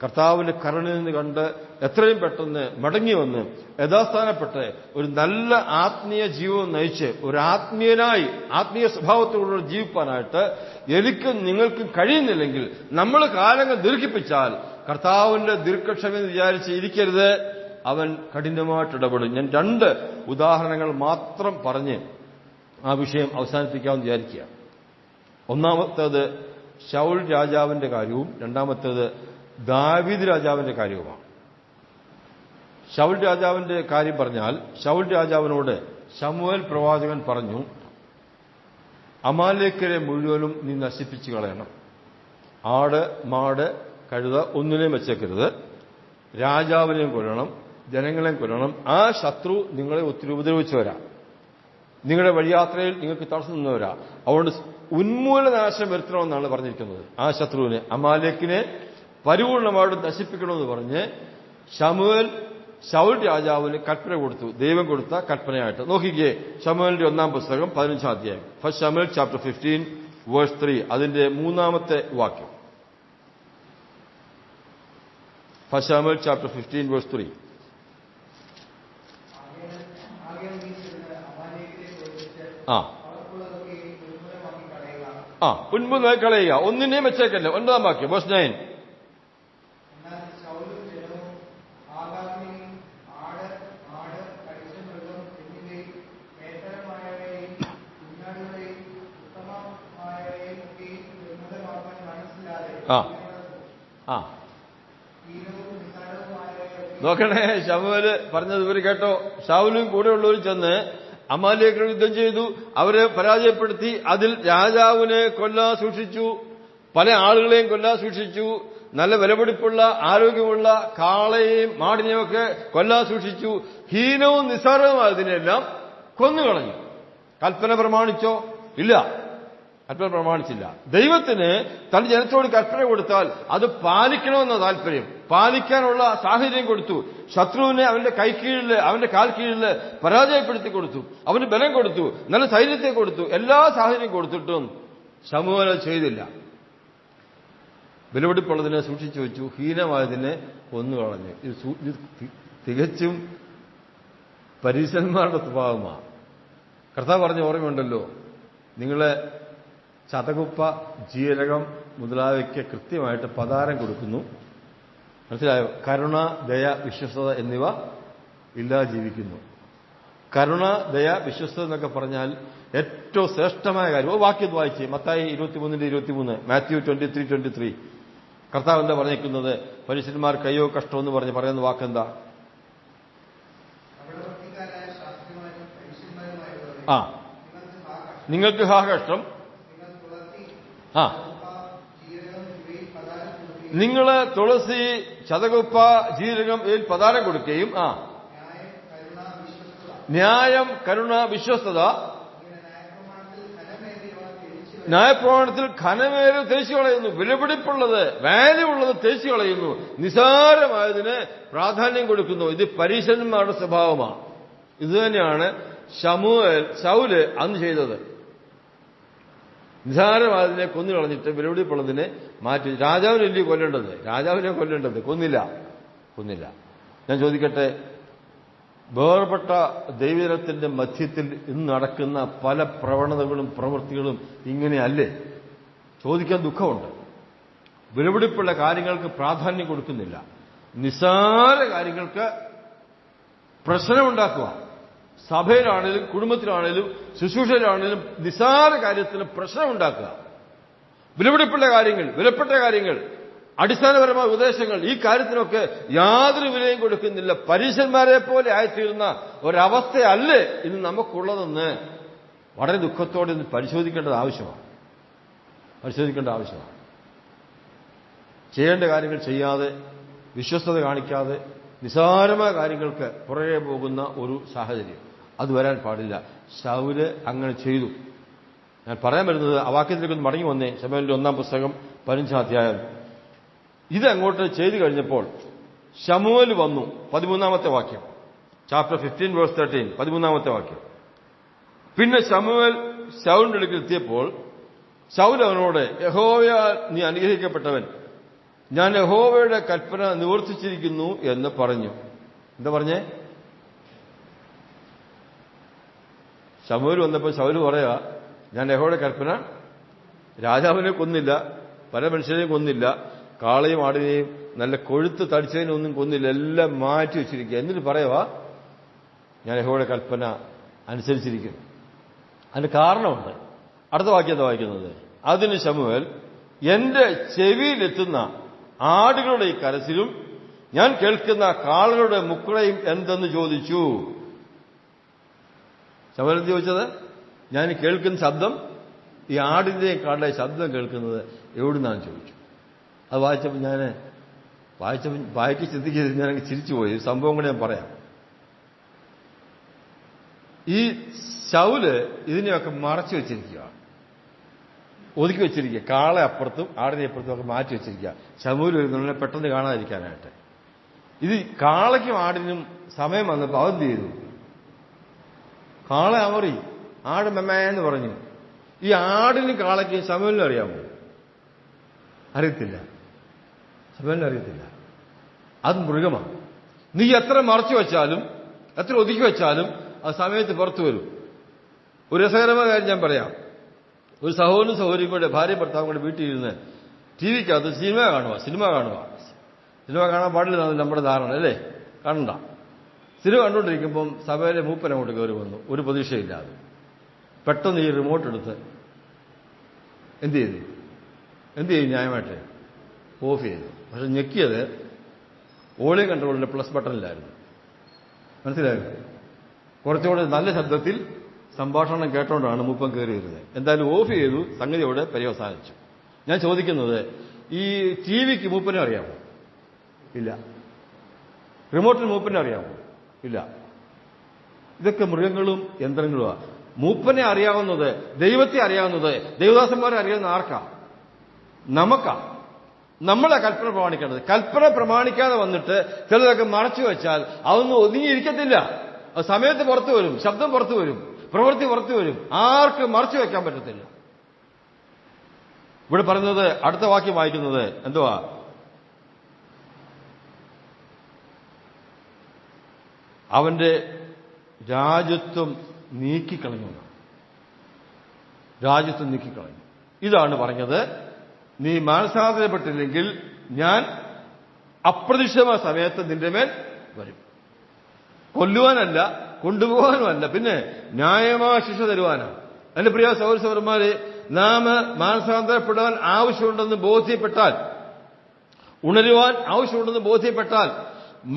S1: കർത്താവിന്റെ കരുണയിൽ നിന്ന് കണ്ട് എത്രയും പെട്ടെന്ന് മടങ്ങി വന്ന് യഥാസ്ഥാനപ്പെട്ട് ഒരു നല്ല ആത്മീയ ജീവിതം നയിച്ച് ഒരു ആത്മീയനായി, ആത്മീയ സ്വഭാവത്തോടുള്ള ജീവിപ്പാനായിട്ട് എനിക്കും നിങ്ങൾക്കും കഴിയുന്നില്ലെങ്കിൽ നമ്മൾ കാലങ്ങൾ ദീർഘിപ്പിച്ചാൽ കർത്താവിന്റെ ദീർഘക്ഷമെന്ന് വിചാരിച്ച് ഇരിക്കരുത്. അവൻ കഠിനമായിട്ട് ഇടപെടും. ഞാൻ 2 ഉദാഹരണങ്ങൾ മാത്രം പറഞ്ഞ് ആ വിഷയം അവസാനിപ്പിക്കാമെന്ന് വിചാരിക്കുക. ഒന്നാമത്തേത് ശൗൽ രാജാവിന്റെ കാര്യവും, രണ്ടാമത്തേത് ദാവീദ് രാജാവിന്റെ കാര്യവുമാണ്. ശൗൽ രാജാവിന്റെ കാര്യം പറഞ്ഞാൽ, ശൗൽ രാജാവിനോട് ശമൂവേൽ പ്രവാചകൻ പറഞ്ഞു, അമാലേക്കരെ മുഴുവനും നീ നശിപ്പിച്ചു കളയണം. ആട്, മാട്, കഴുത ഒന്നിനെയും വെച്ചേക്കരുത്. രാജാവിനെയും കൊല്ലണം, ജനങ്ങളെയും കൊല്ലണം. ആ ശത്രു നിങ്ങളെ ഒത്തിരി ഉപദ്രവിച്ചവരാ, നിങ്ങളുടെ വഴിയാത്രയിൽ നിങ്ങൾക്ക് തടസ്സം നിന്നവരാ. അതുകൊണ്ട് ഉന്മൂലനാശം വരുത്തണമെന്നാണ് പറഞ്ഞിരിക്കുന്നത്. ആ ശത്രുവിനെ, അമാലേക്കിനെ പരിപൂർണമായിട്ട് നശിപ്പിക്കണമെന്ന് പറഞ്ഞ് ശമൂവേൽ ശൗൽ രാജാവിന് കൽപ്പന കൊടുത്തു, ദൈവം കൊടുത്ത കൽപ്പനയായിട്ട്. നോക്കിക്കേ, ശമൂവേലിന്റെ 1-ാം പുസ്തകം 15-ാം അധ്യായം, ഫസ്റ്റ് ശമൂവേൽ ചാപ്റ്റർ 15 വേഴ്സ് 3, അതിന്റെ 3-ാമത്തെ വാക്യം. ഫസ്റ്റ് ശമൂവേൽ ചാപ്റ്റർ 15 വേഴ്സ് 3. ഉന്മൂലമായി കളയുക, ഒന്നിനെയും വെച്ചേക്കല്ല. 9-ാം വാക്യം വേഴ്സ് 9. നോക്കണേ, ശമൂവേൽ പറഞ്ഞത് ഇവർ കേട്ടോ. ശൗലും കൂടെയുള്ളവർ ചെന്ന് അമാലേക്കരോട് യുദ്ധം ചെയ്തു, അവരെ പരാജയപ്പെടുത്തി. അതിൽ രാജാവിനെ കൊല്ലാൻ സൂക്ഷിച്ചു, പല ആളുകളെയും കൊല്ലാൻ സൂക്ഷിച്ചു, നല്ല വിലപിടിപ്പുള്ള ആരോഗ്യമുള്ള കാളയെയും മാടിനെയും ഒക്കെ കൊല്ലാൻ സൂക്ഷിച്ചു. ഹീനവും നിസ്സാരവുമായതിനെല്ലാം കൊന്നുകളഞ്ഞു. കൽപ്പന പ്രമാണിച്ചോ? ഇല്ല, കൽപ്പന പ്രമാണിച്ചില്ല. ദൈവത്തിന് തന്റെ ജനത്തോട് കൽപ്പന കൊടുത്താൽ അത് പാലിക്കണമെന്ന താല്പര്യം, പാലിക്കാനുള്ള സാഹചര്യം കൊടുത്തു. ശത്രുവിനെ അവന്റെ കൈക്കീഴില്, അവന്റെ കാൽ കീഴില് പരാജയപ്പെടുത്തി കൊടുത്തു, അവന് ബലം കൊടുത്തു, നല്ല സൈന്യത്തെ കൊടുത്തു, എല്ലാ സാഹചര്യം കൊടുത്തിട്ടും ശമൂവേൽ ചെയ്തില്ല. വിലപിടിപ്പുള്ളതിനെ സൂക്ഷിച്ചു വെച്ചു, ഹീനമായതിനെ കൊന്നുകളഞ്ഞു. ഇത് തികച്ചും പരീശന്മാരുടെ സ്വഭാവമാണ്. കർത്താവ് പറഞ്ഞ ഓർമ്മയുണ്ടല്ലോ, നിങ്ങളെ ചതകുപ്പ, ജീരകം മുതലായവയ്ക്ക് കൃത്യമായിട്ട് പതാരം കൊടുക്കുന്നു. മനസ്സിലായോ? കരുണ, ദയ, വിശ്വസ്തത എന്നിവ ഇല്ലാതെ ജീവിക്കുന്നു. കരുണ, ദയ, വിശ്വസ്തത എന്നൊക്കെ പറഞ്ഞാൽ ഏറ്റവും ശ്രേഷ്ഠമായ കാര്യം. വാക്യം വായിച്ചേ, മത്തായി 23:23, മാത്യു 23:23. കർത്താവ് എന്താ പറഞ്ഞിരിക്കുന്നത്? പരീശന്മാർക്ക് അയ്യോ കഷ്ടം എന്ന് പറയുന്ന വാക്കെന്താ? നിങ്ങൾക്ക് ഹാ കഷ്ടം. നിങ്ങള് തുളസി, ചതകുപ്പ, ജീരകം ഇതിൽ പതാരം കൊടുക്കുകയും ന്യായം, കരുണ, വിശ്വസ്തത, ന്യായപ്രമാണത്തിൽ ഘനമേറെ തേച്ചു കളയുന്നു. വിലപിടിപ്പുള്ളത്, വാല്യൂ ഉള്ളത് തേച്ചു കളയുന്നു. നിസാരമായതിന് പ്രാധാന്യം കൊടുക്കുന്നു. ഇത് പരീശന്മാരുടെ സ്വഭാവമാണ്. ഇതുതന്നെയാണ് ശൗല് അന്ന് ചെയ്തത്. നിസാരമായതിനെ കൊന്നുകളഞ്ഞിട്ട് വിലപിടിപ്പുള്ളതിനെ മാറ്റി. രാജാവിനല്ലേ കൊല്ലേണ്ടത്? രാജാവിനെ കൊല്ലേണ്ടത്, കൊന്നില്ല. ഞാൻ ചോദിക്കട്ടെ, വേർപെട്ട ദൈവജനത്തിന്റെ മധ്യത്തിൽ ഇന്ന് നടക്കുന്ന പല പ്രവണതകളും പ്രവൃത്തികളും ഇങ്ങനെയല്ലേ? ചോദിക്കാൻ ദുഃഖമുണ്ട്. വിലപിടിപ്പുള്ള കാര്യങ്ങൾക്ക് പ്രാധാന്യം കൊടുക്കുന്നില്ല, നിസ്സാര കാര്യങ്ങൾക്ക് പ്രശ്നമുണ്ടാക്കുക. സഭയിലാണേലും കുടുംബത്തിലാണേലും ശുശ്രൂഷയിലാണേലും നിസ്സാര കാര്യത്തിന് പ്രശ്നമുണ്ടാക്കുക. വിലപിടിപ്പുള്ള കാര്യങ്ങൾ, വിലപ്പെട്ട കാര്യങ്ങൾ, അടിസ്ഥാനപരമായ ഉപദേശങ്ങൾ, ഈ കാര്യത്തിനൊക്കെ യാതൊരു വിലയും കൊടുക്കുന്നില്ല. പരീശന്മാരെ പോലെ ആയിത്തീരുന്ന ഒരവസ്ഥയല്ലേ ഇന്ന് നമുക്കുള്ളതെന്ന് വളരെ ദുഃഖത്തോടെ ഇന്ന് പരിശോധിക്കേണ്ട ആവശ്യമാണ്. ചെയ്യേണ്ട കാര്യങ്ങൾ ചെയ്യാതെ, വിശ്വസ്തത കാണിക്കാതെ, നിസ്സാരമായ കാര്യങ്ങൾക്ക് പുറകെ പോകുന്ന ഒരു സാഹചര്യം അത് വരാൻ പാടില്ല. ശൗല് അങ്ങനെ ചെയ്തു. ഞാൻ പറയാൻ വരുന്നത്, ആ വാക്യത്തിലേക്കൊന്ന് മടങ്ങി വന്നേ. ശമൂവേലിന്റെ 1-ാം പുസ്തകം 15-ാം അധ്യായം. ഇതങ്ങോട്ട് ചെയ്തു കഴിഞ്ഞപ്പോൾ ശമൂവേൽ വന്നു. 13-ാമത്തെ വാക്യം, ചാപ്റ്റർ 15 വേഴ്സ് 13, 13-ാമത്തെ വാക്യം. പിന്നെ ശമൂവേൽ ശൗലിന്റെ അടുക്കൽ എത്തിയപ്പോൾ ശൗൽ അവനോട്, യഹോവയാൽ നീ അനുഗ്രഹിക്കപ്പെട്ടവൻ, ഞാൻ യഹോവയുടെ കൽപ്പന നിവർത്തിച്ചിരിക്കുന്നു എന്ന് പറഞ്ഞു. എന്താ പറഞ്ഞേ? ശമൂവേൽ വന്നപ്പോൾ ശൗല് പറയാ, ഞാൻ യഹോവയുടെ കൽപ്പന, രാജാവിനെ കൊന്നില്ല, പല മനുഷ്യരെയും കൊന്നില്ല, കാളയും ആടിനെയും നല്ല കൊഴുത്ത് തടിച്ചതിനൊന്നും കൊന്നില്ല, എല്ലാം മാറ്റി വെച്ചിരിക്കുക. എന്നിട്ട് പറയുക, ഞാൻ യഹോവയുടെ കൽപ്പന അനുസരിച്ചിരിക്കുന്നു. അതിന് കാരണമുണ്ട്. അടുത്ത വാക്യം എന്താ വായിക്കുന്നത്? അതിന് ശമൂവേൽ, എന്റെ ചെവിയിലെത്തുന്ന ആടുകളുടെ ഈ കരച്ചിലും ഞാൻ കേൾക്കുന്ന കാളകളുടെ മുക്കുളയും എന്തെന്ന് ചോദിച്ചു.
S2: ശമൂവേൽ എന്ത് ചോദിച്ചത്? ഞാൻ കേൾക്കുന്ന ശബ്ദം, ഈ ആടിന്റെയും കാടിന്റെയും ശബ്ദം കേൾക്കുന്നത് എവിടുന്നാന്ന് ചോദിച്ചു. അത് വായിച്ചപ്പോൾ വായിക്ക് ചിന്തിക്കരുത്, ഞാനങ്ങ് ചിരിച്ചുപോയി. സംഭവം കൂടെ ഞാൻ പറയാം. ഈ ശൗല് ഇതിനെയൊക്കെ മറച്ചു വെച്ചിരിക്കുകയാണ്, ഒതുക്കി വെച്ചിരിക്കുക. കാളെ അപ്പുറത്തും ആടിനെ അപ്പുറത്തും ഒക്കെ മാറ്റി വെച്ചിരിക്കുക. ശമൂവേൽ വരുന്നതിനെ പെട്ടെന്ന് കാണാതിരിക്കാനായിട്ട്. ഇത് കാളയ്ക്കും ആടിനും സമയം വന്നപ്പോൾ അതെന്ത് ചെയ്തു? കാള അമറി, ആട് മെമ്മയെന്ന് പറഞ്ഞു. ഈ ആടിനും കാളയ്ക്കും ശമൂവേലിനും അറിയാമോ? അറിയത്തില്ല. ശമൂവേലിനും അറിയത്തില്ല. അത് മൃഗമാണ്. നീ എത്ര മറച്ചു വെച്ചാലും എത്ര ഒതുക്കി വെച്ചാലും അത് സമയത്ത് പുറത്തു വരും. ഒരു രസകരമായ കാര്യം ഞാൻ പറയാം. ഒരു സഹോദരനും സഹോദരിയും കൂടെ, ഭാര്യ ഭർത്താവും കൂടെ വീട്ടിലിരുന്ന് ടി വിക്കകത്ത് സിനിമ കാണുക. സിനിമ കാണാൻ പാടില്ല, നമ്മുടെ ധാരണ അല്ലേ? കാണണ്ട. സിനിമ കണ്ടുകൊണ്ടിരിക്കുമ്പം സഭയിലെ മൂപ്പൻ അങ്ങോട്ട് കയറി വന്നു, ഒരു പ്രതീക്ഷയില്ലാതെ. പെട്ടെന്ന് ഈ റിമോട്ട് എടുത്ത് എന്ത് ചെയ്തു? ന്യായമായിട്ട് ഓഫ് ചെയ്തു. പക്ഷെ ഞെക്കിയത് വോളിയം കൺട്രോളിന്റെ പ്ലസ് ബട്ടണിലായിരുന്നു. മനസ്സിലായോ? കുറച്ചുകൂടെ നല്ല ശബ്ദത്തിൽ സംഭാഷണം കേട്ടോണ്ടാണ് മൂപ്പൻ കയറി വരുന്നത്. എന്തായാലും ഓഫ് ചെയ്തു. സംഗതി അവിടെ പര്യവസാനിച്ചു. ഞാൻ ചോദിക്കുന്നത്, ഈ ടി വിക്ക് മൂപ്പനെ അറിയാമോ? ഇല്ല. റിമോട്ടിന് മൂപ്പനെ അറിയാമോ? ഇല്ല. ഇതൊക്കെ മൃഗങ്ങളും യന്ത്രങ്ങളുമാണ്. മൂപ്പനെ അറിയാവുന്നത്, ദൈവത്തെ അറിയാവുന്നത്, ദൈവദാസന്മാരെ അറിയാവുന്ന ആർക്കാ? നമുക്കാ. നമ്മളെ കൽപ്പന പ്രമാണിക്കേണ്ടത്. കൽപ്പന പ്രമാണിക്കാതെ വന്നിട്ട് ചിലതൊക്കെ മറച്ചു വെച്ചാൽ അതൊന്നും ഒതുങ്ങിയിരിക്കത്തില്ല. അത് സമയത്ത് പുറത്തു വരും, ശബ്ദം പുറത്തു വരും, പ്രവൃത്തി പുറത്തു വരും. ആർക്ക് മറച്ചു വെക്കാൻ പറ്റത്തില്ല. ഇവിടെ പറയുന്നത്, അടുത്ത വാക്യം വായിക്കുന്നത് എന്തുവാ? അവന്റെ രാജ്യത്വം നീക്കിക്കളഞ്ഞു. രാജ്യത്വം നീക്കിക്കളഞ്ഞു. ഇതാണ് പറഞ്ഞത്, നീ മാനസാന്തരപ്പെട്ടില്ലെങ്കിൽ ഞാൻ അപ്രതീക്ഷിതമായ സമയത്ത് നിന്റെ മേൽ വരും. കൊല്ലുവാനല്ല, കൊണ്ടുപോകാനുമല്ല, പിന്നെ ന്യായമായ ശിക്ഷ തരുവാനാണ്. എന്റെ പ്രിയ സഹോദരന്മാരെ, നാം മാനസാന്തരപ്പെടാൻ ആവശ്യമുണ്ടെന്ന് ബോധ്യപ്പെട്ടാൽ, ഉണരുവാൻ ആവശ്യമുണ്ടെന്ന് ബോധ്യപ്പെട്ടാൽ,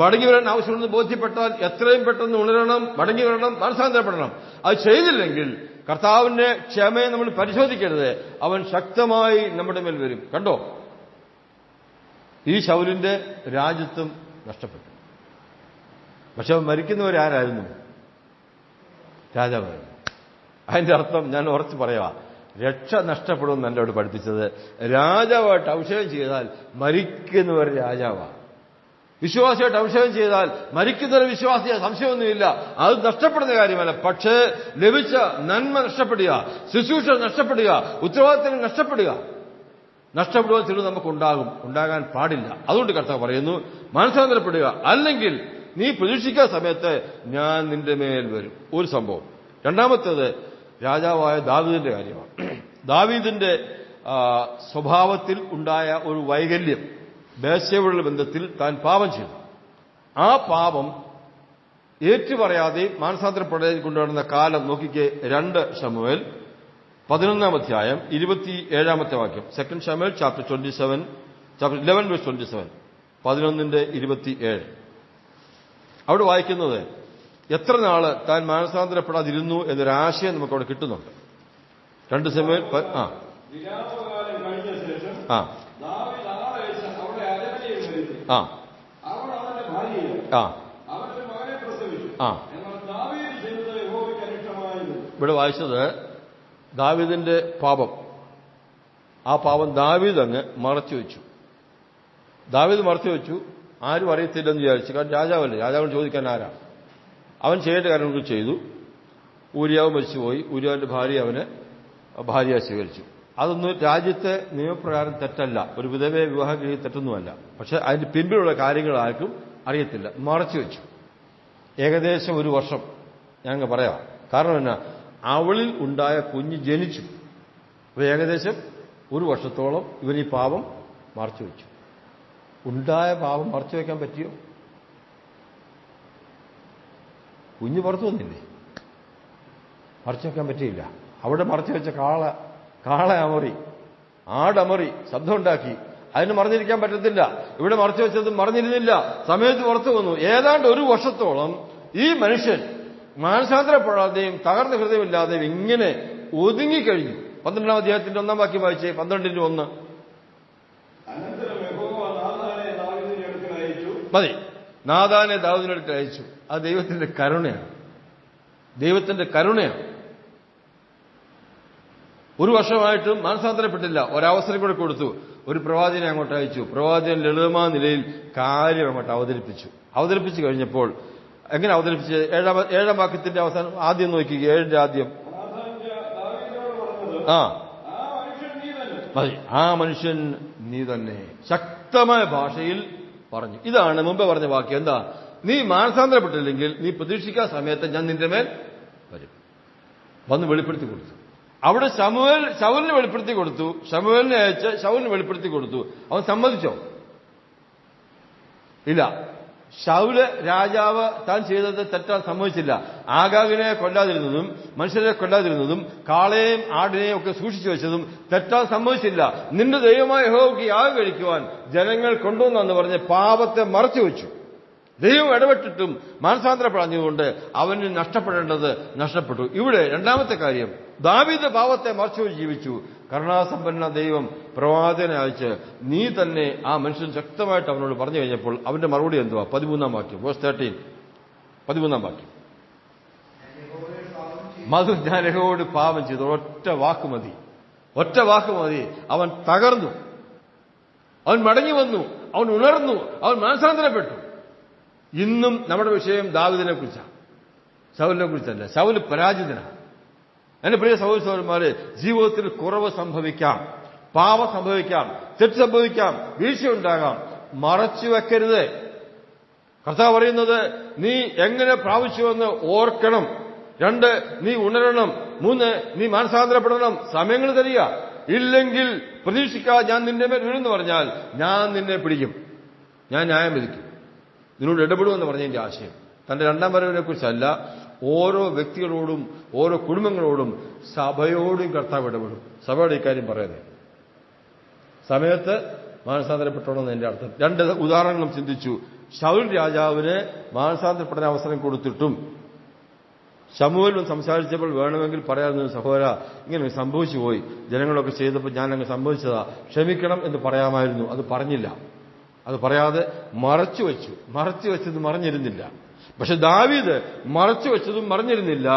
S2: മടങ്ങി വരാൻ ആവശ്യമുണ്ടെന്ന് ബോധ്യപ്പെട്ടാൽ എത്രയും പെട്ടെന്ന് ഉണരണം, മടങ്ങി വരണം, മാനസാന്തരപ്പെടണം. അത് ചെയ്തില്ലെങ്കിൽ കർത്താവിന്റെ ക്ഷമയെ നമ്മൾ പരിശോധിക്കരുത്. അവൻ ശക്തമായി നമ്മുടെ മേൽ വരും. കണ്ടോ, ഈ ശൗലിന്റെ രാജ്യത്വം നഷ്ടപ്പെട്ടു. പക്ഷെ അവൻ മരിക്കുന്നവരാരായിരുന്നു? രാജാവായിരുന്നു. അതിന്റെ അർത്ഥം ഞാൻ ഉറച്ചു പറയാ, രക്ഷ നഷ്ടപ്പെടുമെന്ന് എന്നോട് പഠിപ്പിച്ചത്. രാജാവായിട്ട് അഭിഷേകം ചെയ്താൽ മരിക്കുന്നവർ രാജാവാണ്. വിശ്വാസിയായിട്ട് അഭിഷേകം ചെയ്താൽ മരിക്കുന്നൊരു വിശ്വാസിയ, സംശയമൊന്നുമില്ല. അത് നഷ്ടപ്പെടുന്ന കാര്യമല്ല. പക്ഷേ ലഭിച്ച നന്മ നഷ്ടപ്പെടുക, ശുശ്രൂഷ നഷ്ടപ്പെടുക, ഉത്തരവാദിത്തങ്ങൾ നഷ്ടപ്പെടുക ചിലത് ഉണ്ടാകാൻ പാടില്ല. അതുകൊണ്ട് കർത്താവ് പറയുന്നു, മാനസാന്തരപ്പെടുക, അല്ലെങ്കിൽ നീ പ്രതീക്ഷിക്കുന്ന സമയത്ത് ഞാൻ നിന്റെ മേൽ വരും. ഒരു സംഭവം. രണ്ടാമത്തേത് രാജാവായ ദാവീദിന്റെ കാര്യമാണ്. ദാവീദിന്റെ സ്വഭാവത്തിൽ ഉണ്ടായ ഒരു വൈകല്യം, ബേത്ശേബയുള്ള ബന്ധത്തിൽ താൻ പാപം ചെയ്തു. ആ പാപം ഏറ്റുപറയാതെ മാനസാന്തരപ്പെടാതെ കൊണ്ടുവരുന്ന കാലം നോക്കിക്കേ. 2 ശമൂവേൽ 11 അധ്യായം 27 വാക്യം. 2 ശമൂവേൽ ചാപ്റ്റർ 27, ചാപ്റ്റർ 11 വേഴ്സ് 27, 11:27. അവിടെ വായിക്കുന്നത്, എത്ര നാള് താൻ മാനസാന്തരപ്പെടാതിരുന്നു എന്നൊരാശയം നമുക്കവിടെ കിട്ടുന്നുണ്ട്. 2 ശമൂവേൽ ഇവിടെ വായിച്ചത് ദാവീദിന്റെ പാപം. ആ പാപം ദാവീദ് അങ്ങ് മറച്ചുവെച്ചു. ആരും അറിയത്തില്ലെന്ന് വിചാരിച്ചു. കാരണം രാജാവല്ലേ, രാജാവിന് ചോദിക്കാൻ ആരാ? അവൻ ചെയ്യേണ്ട കാര്യങ്ങൾ ചെയ്തു. ഊരിയാവ് മരിച്ചുപോയി. ഊരിയാവിന്റെ ഭാര്യ അവന് ഭാര്യയെ സ്വീകരിച്ചു. അതൊന്നും രാജ്യത്തെ നിയമപ്രകാരം തെറ്റല്ല. ഒരു വിധവയെ വിവാഹം കഴിയും തെറ്റൊന്നുമല്ല. പക്ഷെ അതിന്റെ പിൻപിലുള്ള കാര്യങ്ങൾ ആർക്കും അറിയത്തില്ല, മറച്ചു വെച്ചു. ഏകദേശം 1 വർഷം ഞങ്ങൾ പറയാം. കാരണം എന്നാ, അവളിൽ ഉണ്ടായ കുഞ്ഞ് ജനിച്ചു. അപ്പോൾ ഏകദേശം 1 വർഷത്തോളം ഇവൻ ഈ പാപം മറച്ചു വെച്ചു. ഉണ്ടായ പാപം മറച്ചു വയ്ക്കാൻ പറ്റിയോ? കുഞ്ഞ് പുറത്തു വന്നില്ലേ? മറച്ചു വയ്ക്കാൻ പറ്റിയില്ല. അവിടെ മറച്ചു വെച്ച കാള അമറി, ആടമറി, ശബ്ദമുണ്ടാക്കി. അതിന് മറിഞ്ഞിരിക്കാൻ പറ്റത്തില്ല. ഇവിടെ മറച്ചു വെച്ചത് മറിഞ്ഞിരുന്നില്ല, സമയത്ത് പുറത്തു വന്നു. ഏതാണ്ട് 1 വർഷത്തോളം ഈ മനുഷ്യൻ മാനസാന്തരപ്പെടാതെയും തകർന്ന ഹൃദയമില്ലാതെയും ഇങ്ങനെ ഒതുങ്ങിക്കഴിഞ്ഞു. 12-ാം അധ്യായത്തിന്റെ 1-ാം വാക്യം വായിച്ചേ, 12-1. മതി. നാഥാനെ ദാവീദിനടുക്കൽ അയച്ചു. അത് ദൈവത്തിന്റെ കരുണയാണ്. ദൈവത്തിന്റെ കരുണയാണ്. 1 വർഷമായിട്ടും മാനസാന്തരപ്പെട്ടില്ല. ഒരവസരം കൂടെ കൊടുത്തു. ഒരു പ്രവാചകനെ അങ്ങോട്ട് അയച്ചു. പ്രവാചകൻ ലളിതമായ നിലയിൽ കാര്യം അങ്ങോട്ട് അവതരിപ്പിച്ചു കഴിഞ്ഞപ്പോൾ എങ്ങനെ അവതരിപ്പിച്ച് 7-ാം വാക്യത്തിന്റെ അവസാനം ആദ്യം നോക്കുക. 7-ന്റെ ആദ്യം. മതി. ആ മനുഷ്യൻ നീ തന്നെ. ശക്തമായ ഭാഷയിൽ പറഞ്ഞു. ഇതാണ് മുമ്പ് പറഞ്ഞ വാക്യം. എന്താ? നീ മാനസാന്തരപ്പെട്ടില്ലെങ്കിൽ നീ പ്രതീക്ഷിക്കാത്ത സമയത്ത് ഞാൻ നിന്റെ മേൽ വരും. വന്ന് വെളിപ്പെടുത്തി കൊടുത്തു. അവിടെ ശൗലിനെ വെളിപ്പെടുത്തി കൊടുത്തു. ശമൂവേലിനെ അയച്ച് ശൗലിനെ വെളിപ്പെടുത്തി കൊടുത്തു. അവൻ സമ്മതിച്ചോ? ഇല്ല. ശൗല് രാജാവ് താൻ ചെയ്തത് തെറ്റാൻ സമ്മതിച്ചില്ല. ആഗാഗിനെ കൊല്ലാതിരുന്നതും മനുഷ്യരെ കൊല്ലാതിരുന്നതും കാളയെയും ആടിനെയും ഒക്കെ സൂക്ഷിച്ചു വെച്ചതും തെറ്റാൻ സമ്മതിച്ചില്ല. നിന്റെ ദൈവമായ യഹോവയ്ക്ക് യാഗം കഴിക്കുവാൻ ജനങ്ങൾ കൊണ്ടുവന്നെന്ന് പറഞ്ഞ് പാപത്തെ മറച്ചു വെച്ചു. ദൈവം ഇടപെട്ടിട്ടും മാനസാന്തരപ്പെടാഞ്ഞതുകൊണ്ട് അവന് നഷ്ടപ്പെടേണ്ടത് നഷ്ടപ്പെട്ടു. ഇവിടെ 2-ാമത്തെ കാര്യം, ദാവീദ് പാപത്തെ മറച്ചു ജീവിച്ചു. കരുണാസമ്പന്ന ദൈവം പ്രവാചകനെ അയച്ച് നീ തന്നെ ആ മനുഷ്യൻ ശക്തമായിട്ട് അവനോട് പറഞ്ഞു കഴിഞ്ഞപ്പോൾ അവന്റെ മറുപടി എന്തുവാ? 13-ാം വാക്യം, വേഴ്സ് 13. 13-ാം വാക്യം. ഞാൻ യഹോവയോട് പാപം ചെയ്തു. ഒറ്റ വാക്ക് മതി. അവൻ തകർന്നു, അവൻ മടങ്ങി വന്നു, അവൻ ഉണർന്നു, അവൻ മാനസാന്തരപ്പെട്ടു. ഇന്നും നമ്മുടെ വിഷയം ദാവീദിനെ കുറിച്ചാണ്, ശൗലിനെ കുറിച്ചല്ല. ശൗല് പരാജിതനാണ്. എന്റെ പ്രിയ സഹോദരന്മാരെ, ജീവിതത്തിൽ കുറവ് സംഭവിക്കാം, പാപം സംഭവിക്കാം, തെറ്റ് സംഭവിക്കാം, വീഴ്ചയുണ്ടാകാം. മറച്ചു വെക്കരുത്. കർത്താവ് പറയുന്നത് നീ എങ്ങനെ പ്രാപിച്ചുവെന്ന് ഓർക്കണം. 2, നീ ഉണരണം. 3, നീ മാനസാന്തരപ്പെടണം. സമയങ്ങൾ തരിക. ഇല്ലെങ്കിൽ പ്രതീക്ഷിക്കാതെ ഞാൻ നിന്റെ മേൽ വീഴുന്നു പറഞ്ഞാൽ ഞാൻ നിന്നെ പിടിക്കും, ഞാൻ ന്യായം വിധിക്കും, നിന്നോട് ഇടപെടുമെന്ന് പറഞ്ഞതിന്റെ ആശയം തന്റെ 2-ാം വരവിനെ കുറിച്ചല്ല. ഓരോ വ്യക്തികളോടും ഓരോ കുടുംബങ്ങളോടും സഭയോടും കർത്താവ് ഇടപെടും. സഭയുടെ ഇക്കാര്യം പറയുന്നത് സമയത്ത് മാനസാന്തരപ്പെട്ടോണെന്ന് എന്റെ അർത്ഥം. 2 ഉദാഹരണങ്ങളും ചിന്തിച്ചു. ശൗൽ രാജാവിന് മാനസാന്തരപ്പെടാൻ അവസരം കൊടുത്തിട്ടും ശമൂവേൽ സംസാരിച്ചപ്പോൾ വേണമെങ്കിൽ പറയാമെന്ന്, സഹോദര ഇങ്ങനെ സംഭവിച്ചു പോയി, ജനങ്ങളൊക്കെ ചെയ്തപ്പോൾ ഞാൻ അങ്ങ് സംഭവിച്ചതാ, ക്ഷമിക്കണം എന്ന് പറയാമായിരുന്നു. അത് പറഞ്ഞില്ല. അത് പറയാതെ മറച്ചു വെച്ചത് മറഞ്ഞിരുന്നില്ല. പക്ഷെ ദാവീദ് മറച്ചു വെച്ചതും മറഞ്ഞിരുന്നില്ല.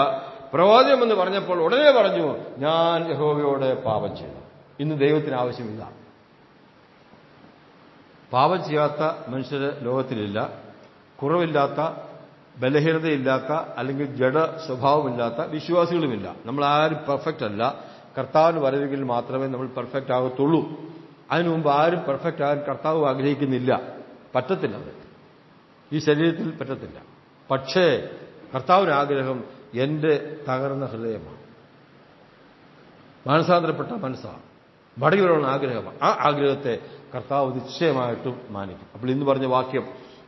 S2: പ്രവാചകം എന്ന് പറഞ്ഞപ്പോൾ ഉടനെ പറഞ്ഞു, ഞാൻ യഹോവയോട് പാപം ചെയ്തു. ഇന്ന് ദൈവത്തിന് ആവശ്യമില്ല. പാപം ചെയ്യാത്ത മനുഷ്യര് ലോകത്തിലില്ല. കുറവില്ലാത്ത, ബലഹീനതയില്ലാത്ത, അല്ലെങ്കിൽ ജഡ സ്വഭാവമില്ലാത്ത വിശ്വാസികളുമില്ല. നമ്മൾ ആരും പെർഫെക്റ്റ് അല്ല. കർത്താവിന് വരവെങ്കിൽ മാത്രമേ നമ്മൾ പെർഫെക്റ്റ് ആകത്തുള്ളൂ. അതിനു മുമ്പ് ആരും പെർഫെക്റ്റ് ആകാൻ കർത്താവ് ആഗ്രഹിക്കുന്നില്ല. പറ്റത്തില്ല. അത് ഈ ശരീരത്തിൽ പറ്റത്തില്ല. പക്ഷേ കർത്താവിന് ആഗ്രഹം എന്റെ തകർന്ന ഹൃദയമാണ്, മാനസാന്തരപ്പെട്ട മനസ്സാണ്, മടങ്ങി വരണമെന്ന ആഗ്രഹമാണ്. ആ ആഗ്രഹത്തെ കർത്താവ് നിശ്ചയമായിട്ടും മാനിക്കും. അപ്പോൾ ഇന്ന് പറഞ്ഞ വാക്യം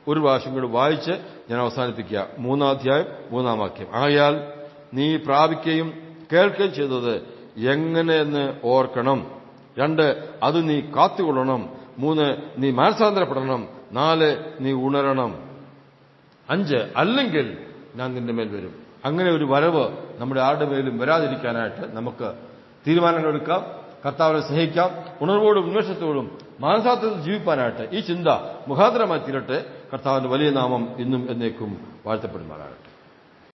S2: ഒരു പ്രാവശ്യം കൂടി വായിച്ച് ഞാൻ അവസാനിപ്പിക്കുക. 3-ാം അധ്യായം 3-ാം വാക്യം. ആയാൽ നീ പ്രാപിക്കുകയും കേൾക്കുകയും ചെയ്തത് എങ്ങനെയെന്ന് ഓർക്കണം. 2, അത് നീ കാത്തുകൊള്ളണം. 3, നീ മാനസാന്തരപ്പെടണം. 4, നീ ഉണരണം. 5, അല്ലെങ്കിൽ ഞാൻ നിന്റെ മേൽ വരും. അങ്ങനെ ഒരു വരവ് നമ്മുടെ ആരുടെ മേലും വരാതിരിക്കാനായിട്ട് നമുക്ക് തീരുമാനങ്ങൾ എടുക്കാം. കർത്താവിനെ സ്നേഹിക്കാം. ഉണർവോടും ഉന്മേഷത്തോടും മാനസാന്തരത്തിൽ ജീവിപ്പാനായിട്ട് ഈ ചിന്ത മുഖാന്തരമായി തീരട്ടെ. കർത്താവിന്റെ വലിയ നാമം ഇന്നും എന്നേക്കും വാഴ്ത്തപ്പെടുമാറാകട്ടെ.